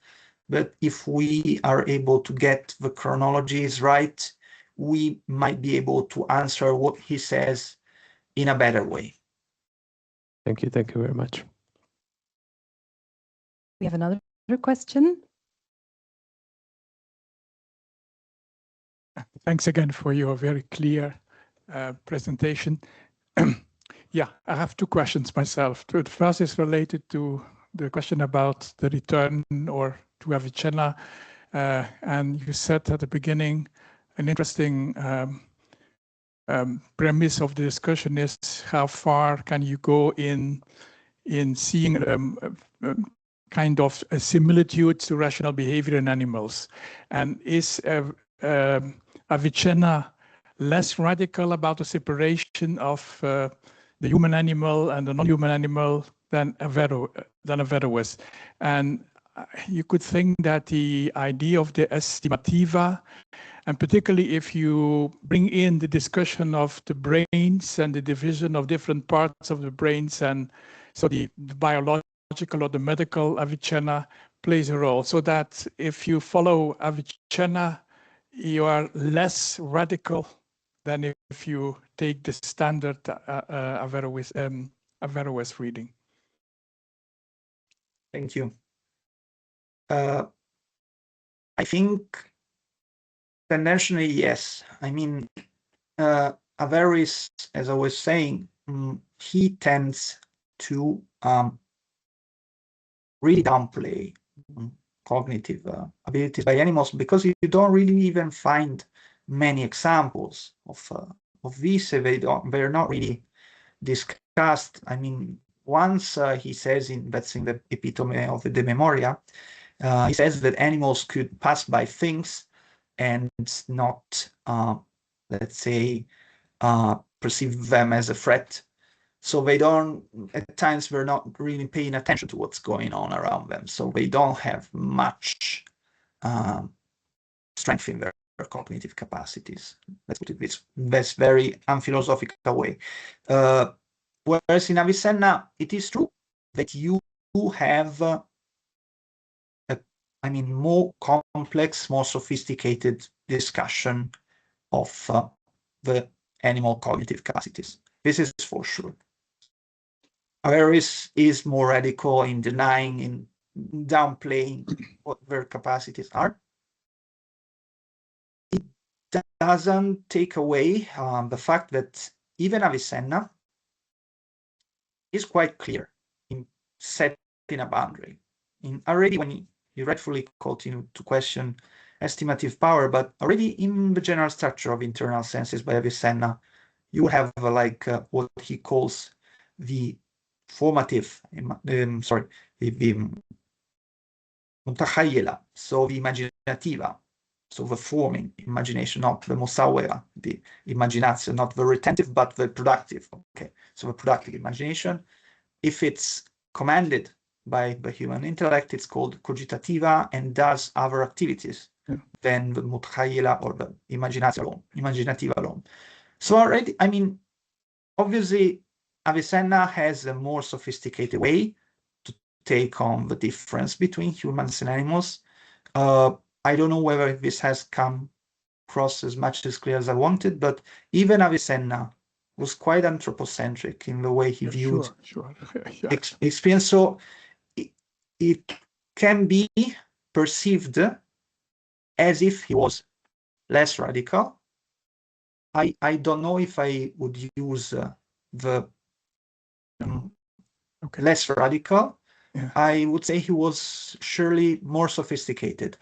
but if we are able to get the chronologies right, we might be able to answer what he says in a better way. Thank you very much. We have another question. Thanks again for your very clear presentation. Yeah, I have two questions myself. The first is related to the question about the return or to Avicenna. And you said at the beginning, an interesting premise of the discussion is how far can you go in seeing kind of a similitude to rational behavior in animals? And is Avicenna less radical about the separation of the human animal and the non-human animal than Averroes? And you could think that the idea of the estimativa, and particularly if you bring in the discussion of the brains and the division of different parts of the brains, and so the biological or the medical Avicenna plays a role, so that if you follow Avicenna, you are less radical than if you take the standard Averroes reading. Thank you. I think conventionally, yes. I mean, Averroes, as I was saying, he tends to really downplay cognitive abilities by animals, because you don't really even find many examples of this. They're not really discussed. I mean, once he says that's in the Epitome of the De Memoria, he says that animals could pass by things and not, let's say, perceive them as a threat. So they don't, at times, they're not really paying attention to what's going on around them. So they don't have much strength in their cognitive capacities. Let's put it this very unphilosophical way. Whereas in Avicenna, it is true that you have I mean, more complex, more sophisticated discussion of the animal cognitive capacities. This is for sure. Averroes is more radical in denying, in downplaying what their capacities are. It doesn't take away the fact that even Avicenna is quite clear in setting a boundary. Already when you rightfully continue to question estimative power, but already in the general structure of internal senses by Avicenna, you have what he calls the formative, the mutakhayela, so the imaginativa, so the forming imagination, not the musawwira, the imagination, not the retentive, but the productive. Okay, so the productive imagination, if it's commanded by the human intellect, it's called cogitativa and does other activities. than the mutkhayila or the imaginative alone. So already, I mean, obviously, Avicenna has a more sophisticated way to take on the difference between humans and animals. I don't know whether this has come across as much as clear as I wanted, but even Avicenna was quite anthropocentric in the way he viewed experience. So it can be perceived as if he was less radical. I don't know if I would use the less radical. Yeah. I would say he was surely more sophisticated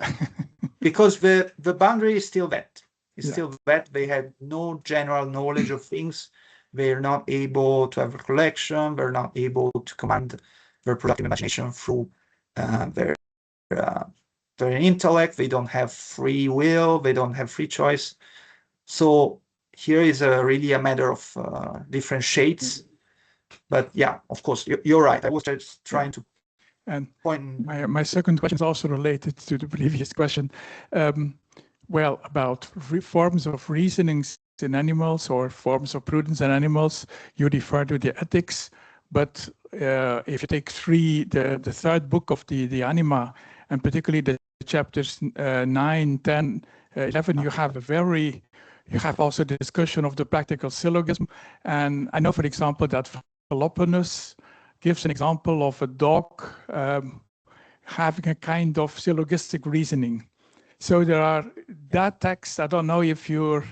because the boundary is still that. It's still that they have no general knowledge of things. They're not able to have recollection. They're not able to command their productive imagination through their intellect. They don't have free will. They don't have free choice. So here is really a matter of different shades. But yeah, of course, you're right. I was just trying to point. My second question is also related to the previous question. Well, about forms of reasonings in animals or forms of prudence in animals, you refer to the ethics. But if you take the third book of the anima, and particularly the chapters 9, 10, 11, you have also the discussion of the practical syllogism. And I know, for example, that Philoponus gives an example of a dog having a kind of syllogistic reasoning. So there are that text. I don't know if you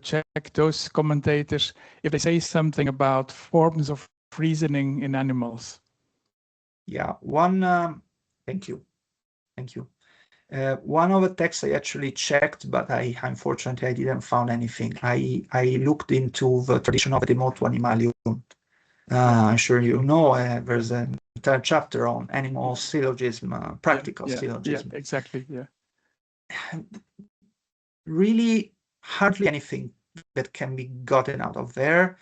check those commentators, if they say something about forms of reasoning in animals. Yeah, thank you. One of the texts I actually checked, but unfortunately I didn't find anything. I looked into the tradition of the De Motu Animalium. I'm sure you know, there's an entire chapter on animal syllogism, practical syllogism. Yeah, exactly, yeah. Really hardly anything that can be gotten out of there,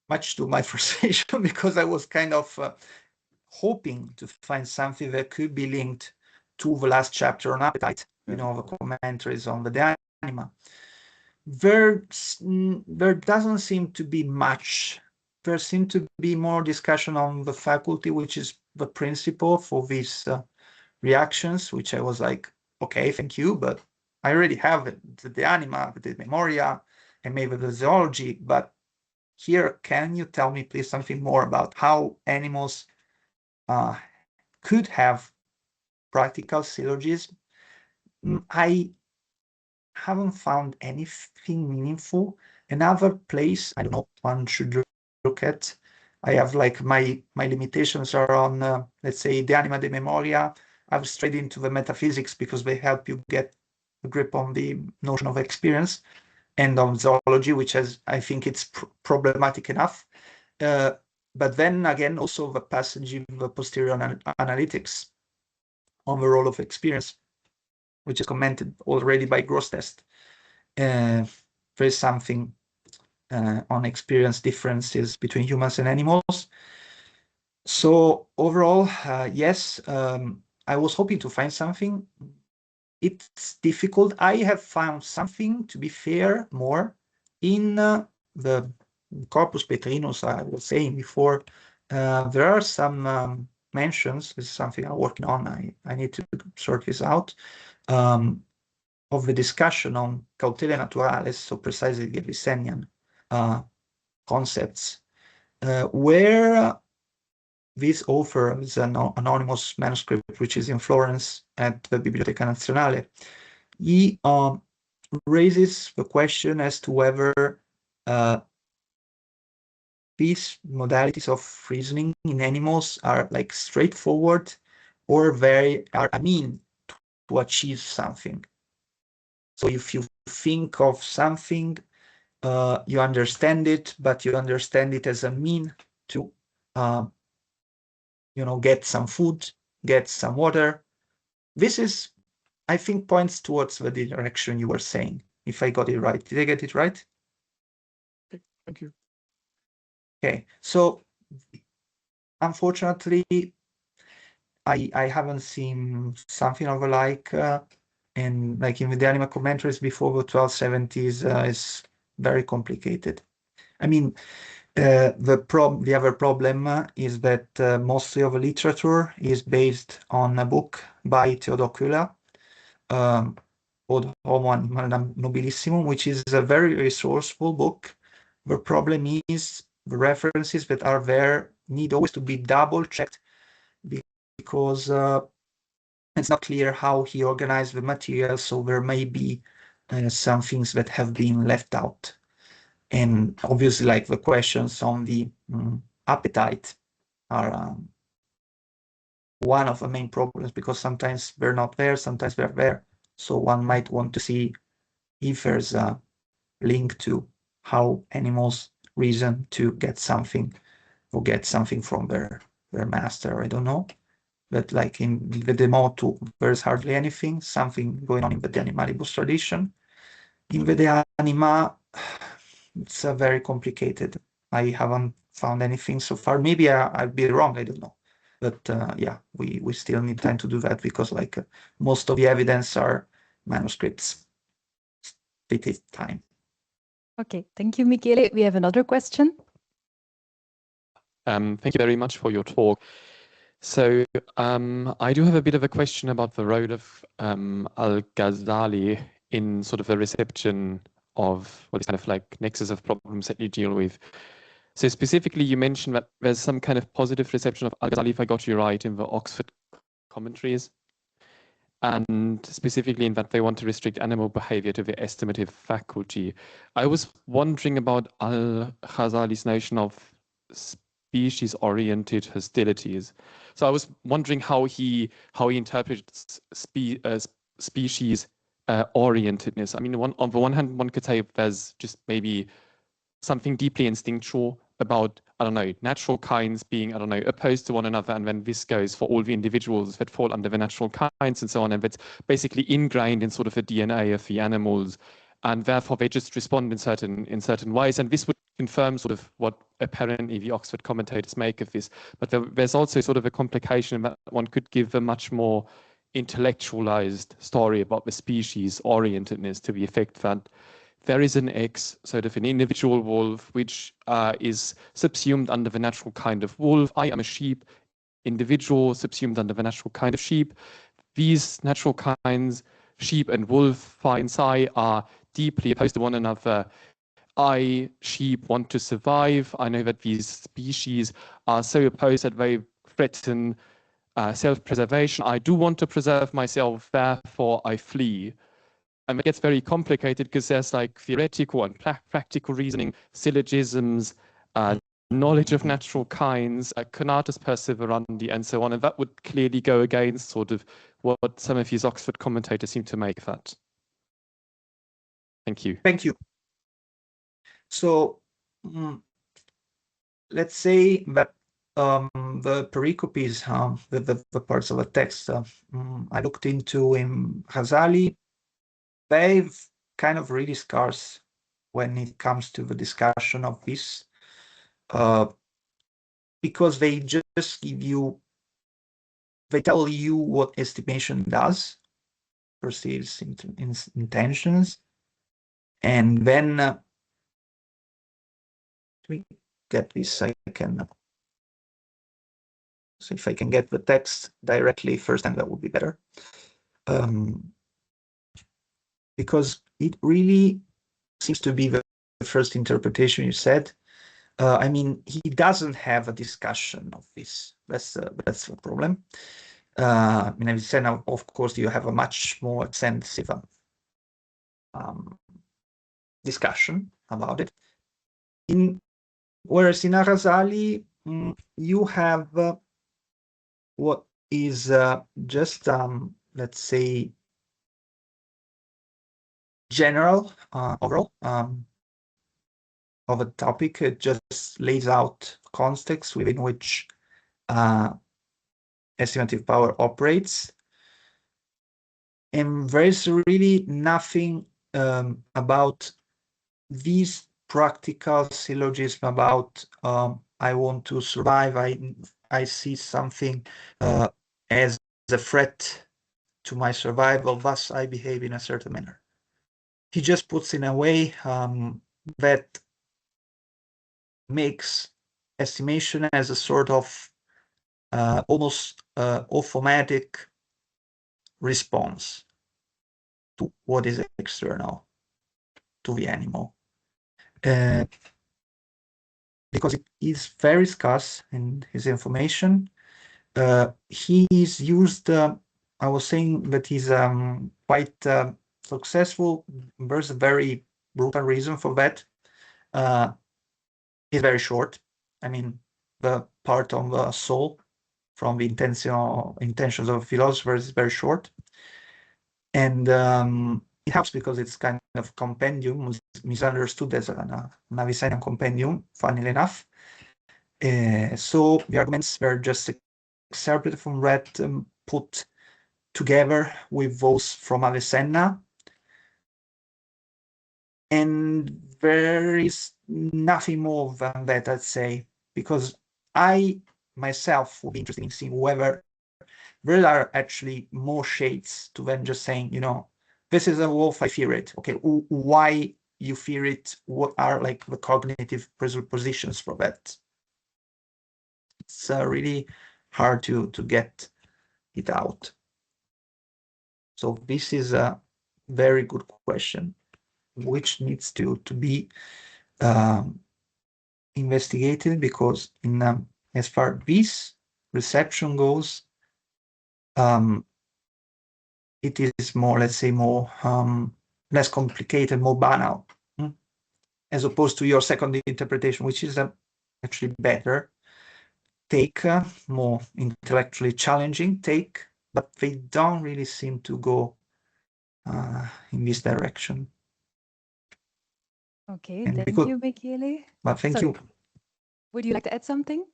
much to my frustration, because I was kind of hoping to find something that could be linked to the last chapter on appetite, the commentaries on the anima. There doesn't seem to be much. There seemed to be more discussion on the faculty, which is the principle for these reactions, which I was like, okay, thank you, but I already have the anima, the memoria, and maybe the zoology. But here, can you tell me, please, something more about how animals could have practical syllogism? I haven't found anything meaningful. Another place, I don't know, one should look at. I have like my limitations are on, let's say, the anima de memoria. I've strayed into the metaphysics because they help you get a grip on the notion of experience, and on zoology, which I think it's problematic enough. But then again, also the passage in the posterior analytics on the role of experience, which is commented already by Grosseteste. There is something on experience differences between humans and animals. So overall, yes, I was hoping to find something. It's difficult. I have found something, to be fair, more in the Corpus Petrinus I was saying before. There are some mentions. This is something I'm working on. I need to sort this out. Of the discussion on cautela naturalis, so precisely the Avicennian concepts, where this author is an anonymous manuscript, which is in Florence at the Biblioteca Nazionale. He raises the question as to whether these modalities of reasoning in animals are like straightforward, or they are a mean to achieve something. So if you think of something, you understand it, but you understand it as a mean to, get some food, get some water. This is, I think, points towards the direction you were saying, if I got it right. Did I get it right? Okay, thank you. Okay, so unfortunately, I haven't seen something of the like, and like in the anima commentaries before the 1270s is very complicated. I mean, the other problem is that mostly of the literature is based on a book by Theodocula, called Homo Animal Nobilissimum, which is a very resourceful book. The problem is the references that are there need always to be double checked, because it's not clear how he organized the material, so there may be some things that have been left out. And obviously, like the questions on the appetite are one of the main problems, because sometimes they're not there, sometimes they're there. So one might want to see if there's a link to how animals reason to get something or get something from their master. I don't know. But like in the demo too, there's hardly anything, something going on in the De Animalibus tradition. In the De Anima, it's very complicated. I haven't found anything so far. Maybe I'll be wrong, I don't know. But yeah, we still need time to do that, because like most of the evidence are manuscripts. It takes time. Okay, thank you, Michele. We have another question. Thank you very much for your talk. So I do have a bit of a question about the role of Al-Ghazali in sort of the reception of what is kind of like nexus of problems that you deal with. So specifically, you mentioned that there's some kind of positive reception of Al-Ghazali, if I got you right, in the Oxford Commentaries, and specifically in that they want to restrict animal behavior to the estimative faculty. I was wondering about Al-Ghazali's notion of species-oriented hostilities. So I was wondering how he interprets species orientedness. I mean, on the one hand, one could say there's just maybe something deeply instinctual about, I don't know, natural kinds being, I don't know, opposed to one another, and then this goes for all the individuals that fall under the natural kinds and so on, and that's basically ingrained in sort of the DNA of the animals, and therefore they just respond in certain ways, and this would confirm sort of what apparently the Oxford commentators make of this. But there's also sort of a complication that one could give a much more intellectualized story about the species orientedness, to the effect that there is an sort of an individual wolf which is subsumed under the natural kind of wolf. I am a sheep, individual subsumed under the natural kind of sheep. These natural kinds, sheep and wolf, finds I, are deeply opposed to one another. I, sheep, want to survive. I know that these species are so opposed that they threaten self-preservation. I do want to preserve myself, therefore I flee. And it gets very complicated because there's like theoretical and practical reasoning, syllogisms, knowledge of natural kinds, conatus perseverandi, and so on. And that would clearly go against sort of what some of these Oxford commentators seem to make of that. Thank you. Thank you. So let's say that the pericopes, the parts of the text I looked into in Ghazali, they've kind of really scarce when it comes to the discussion of this, because they just give you, they tell you what estimation does, perceives intentions, and then let me get this. I can, so if I can get the text directly first, then that would be better. Because it really seems to be the first interpretation you said. I mean, he doesn't have a discussion of this. That's the problem. In Avicenna, of course, you have a much more extensive discussion about it. Whereas in Ghazali, you have what is just, let's say, general, overall, of a topic. It just lays out context within which estimative power operates. And there's really nothing about these practical syllogism about I want to survive, I see something as a threat to my survival, thus I behave in a certain manner. He just puts in a way that makes estimation as a sort of almost automatic response to what is external to the animal. Because it is very scarce in his information. He's used, I was saying that he's quite successful. There's a very brutal reason for that. It's very short. I mean, the part of the soul from the intentions of philosophers is very short. And it helps because it's kind of compendium, misunderstood as an Avicenna compendium, funnily enough. So the arguments were just excerpted from that, put together with those from Avicenna. And there is nothing more than that, I'd say, because I myself would be interested in seeing whether there are actually more shades to than just saying, you know, this is a wolf, I fear it. Okay, why you fear it? What are like the cognitive presuppositions for that? It's really hard to get it out. So this is a very good question, which needs to be investigated, because in as far this reception goes, it is more, let's say, more less complicated, more banal, as opposed to your second interpretation, which is actually better take, more intellectually challenging take, but they don't really seem to go in this direction. Okay, And thank you, Michele. But thank you. Would you like to add something?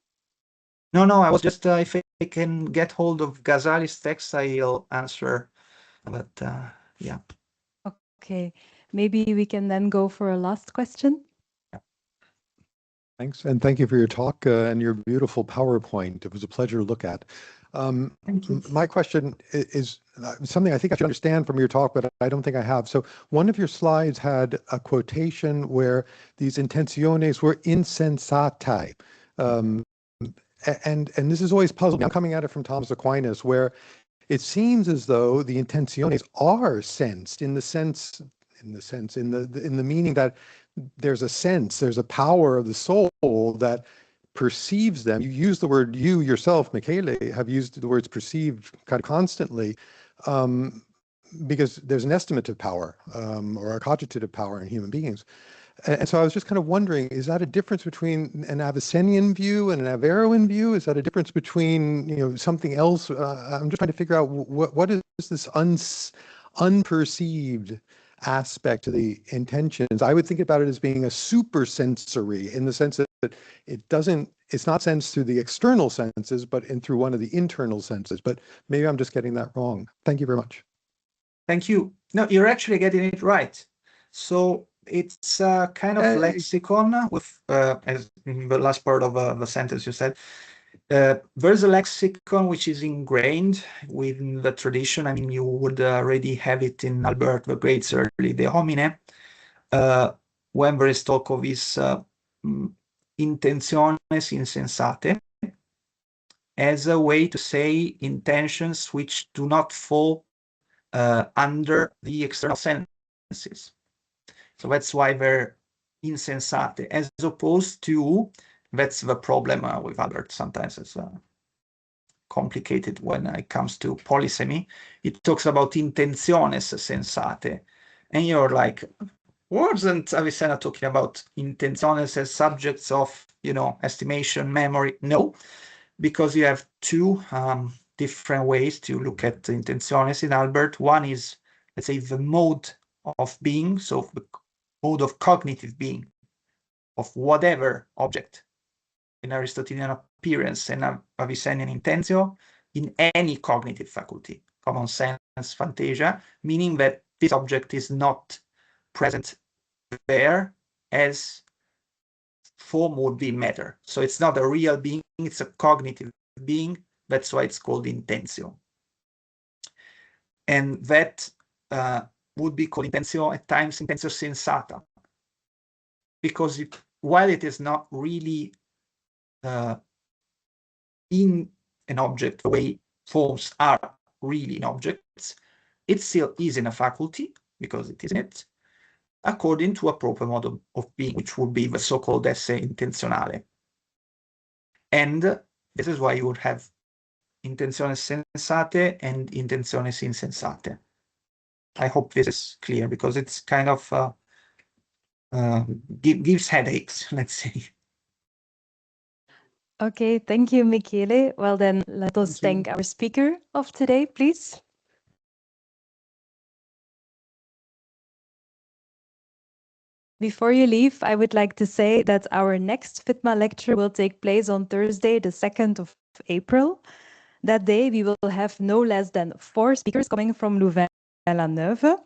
No, I was just, if I can get hold of Ghazali's text, I'll answer. But yeah. Okay, maybe we can then go for a last question. Thanks, and thank you for your talk and your beautiful PowerPoint. It was a pleasure to look at. Thank you. My question is something I think I should understand from your talk, but I don't think I have. So one of your slides had a quotation where these intentiones were insensatae. And this is always puzzled me. I'm coming at it from Thomas Aquinas, where it seems as though the intentiones are sensed in the meaning that there's a sense, there's a power of the soul that perceives them. You use the word, you yourself, Michele, have used the words perceived kind of constantly, because there's an estimative power or a cogitative power in human beings. And so I was just kind of wondering, is that a difference between an Avicennian view and an Averroan view? Is that a difference between, you know, something else? I'm just trying to figure out what is this unperceived aspect to the intentions. I would think about it as being a supersensory, in the sense that it's not sensed through the external senses, but through one of the internal senses. But maybe I'm just getting that wrong. Thank you very much. Thank you. No, you're actually getting it right. So it's a kind of lexicon with, as in the last part of the sentence you said, there's a lexicon which is ingrained within the tradition. I mean, you would already have it in Albert the Great's early De Homine, when there is talk of his intentiones insensate, as a way to say intentions which do not fall under the external senses. So that's why they're insensate, as opposed to, that's the problem with Albert. Sometimes it's complicated when it comes to polysemy. It talks about intentiones sensate. And you're like, wasn't Avicenna talking about intentiones as subjects of, you know, estimation, memory? No, because you have two different ways to look at intentiones in Albert. One is, let's say, the mode of being, so the mode of cognitive being of whatever object in Aristotelian appearance and Avicennian intentio in any cognitive faculty, common sense, fantasia, meaning that this object is not present there as form would be matter. So it's not a real being, it's a cognitive being. That's why it's called intentio. and that would be called intentio, at times intentio sensata, because while it is not really in an object the way forms are really in objects, it still is in a faculty, because it is in it, according to a proper mode of being, which would be the so-called esse intenzionale. And this is why you would have intentiones sensate and intentiones insensate. I hope this is clear, because it's kind of gives headaches, let's say. Okay, thank you, Michele. Well, then let us thank our speaker of today, please. Before you leave, I would like to say that our next FITMA lecture will take place on Thursday, the 2nd of April. That day, we will have no less than 4 speakers coming from Louvain-la-Neuve.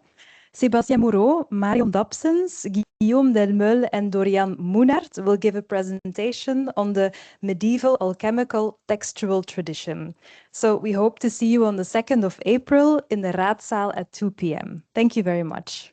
Sébastien Moreau, Marion Dobsons, Guillaume Delmeul, and Dorian Moenert will give a presentation on the medieval alchemical textual tradition. So we hope to see you on the 2nd of April in the Raadzaal at 2 p.m. Thank you very much.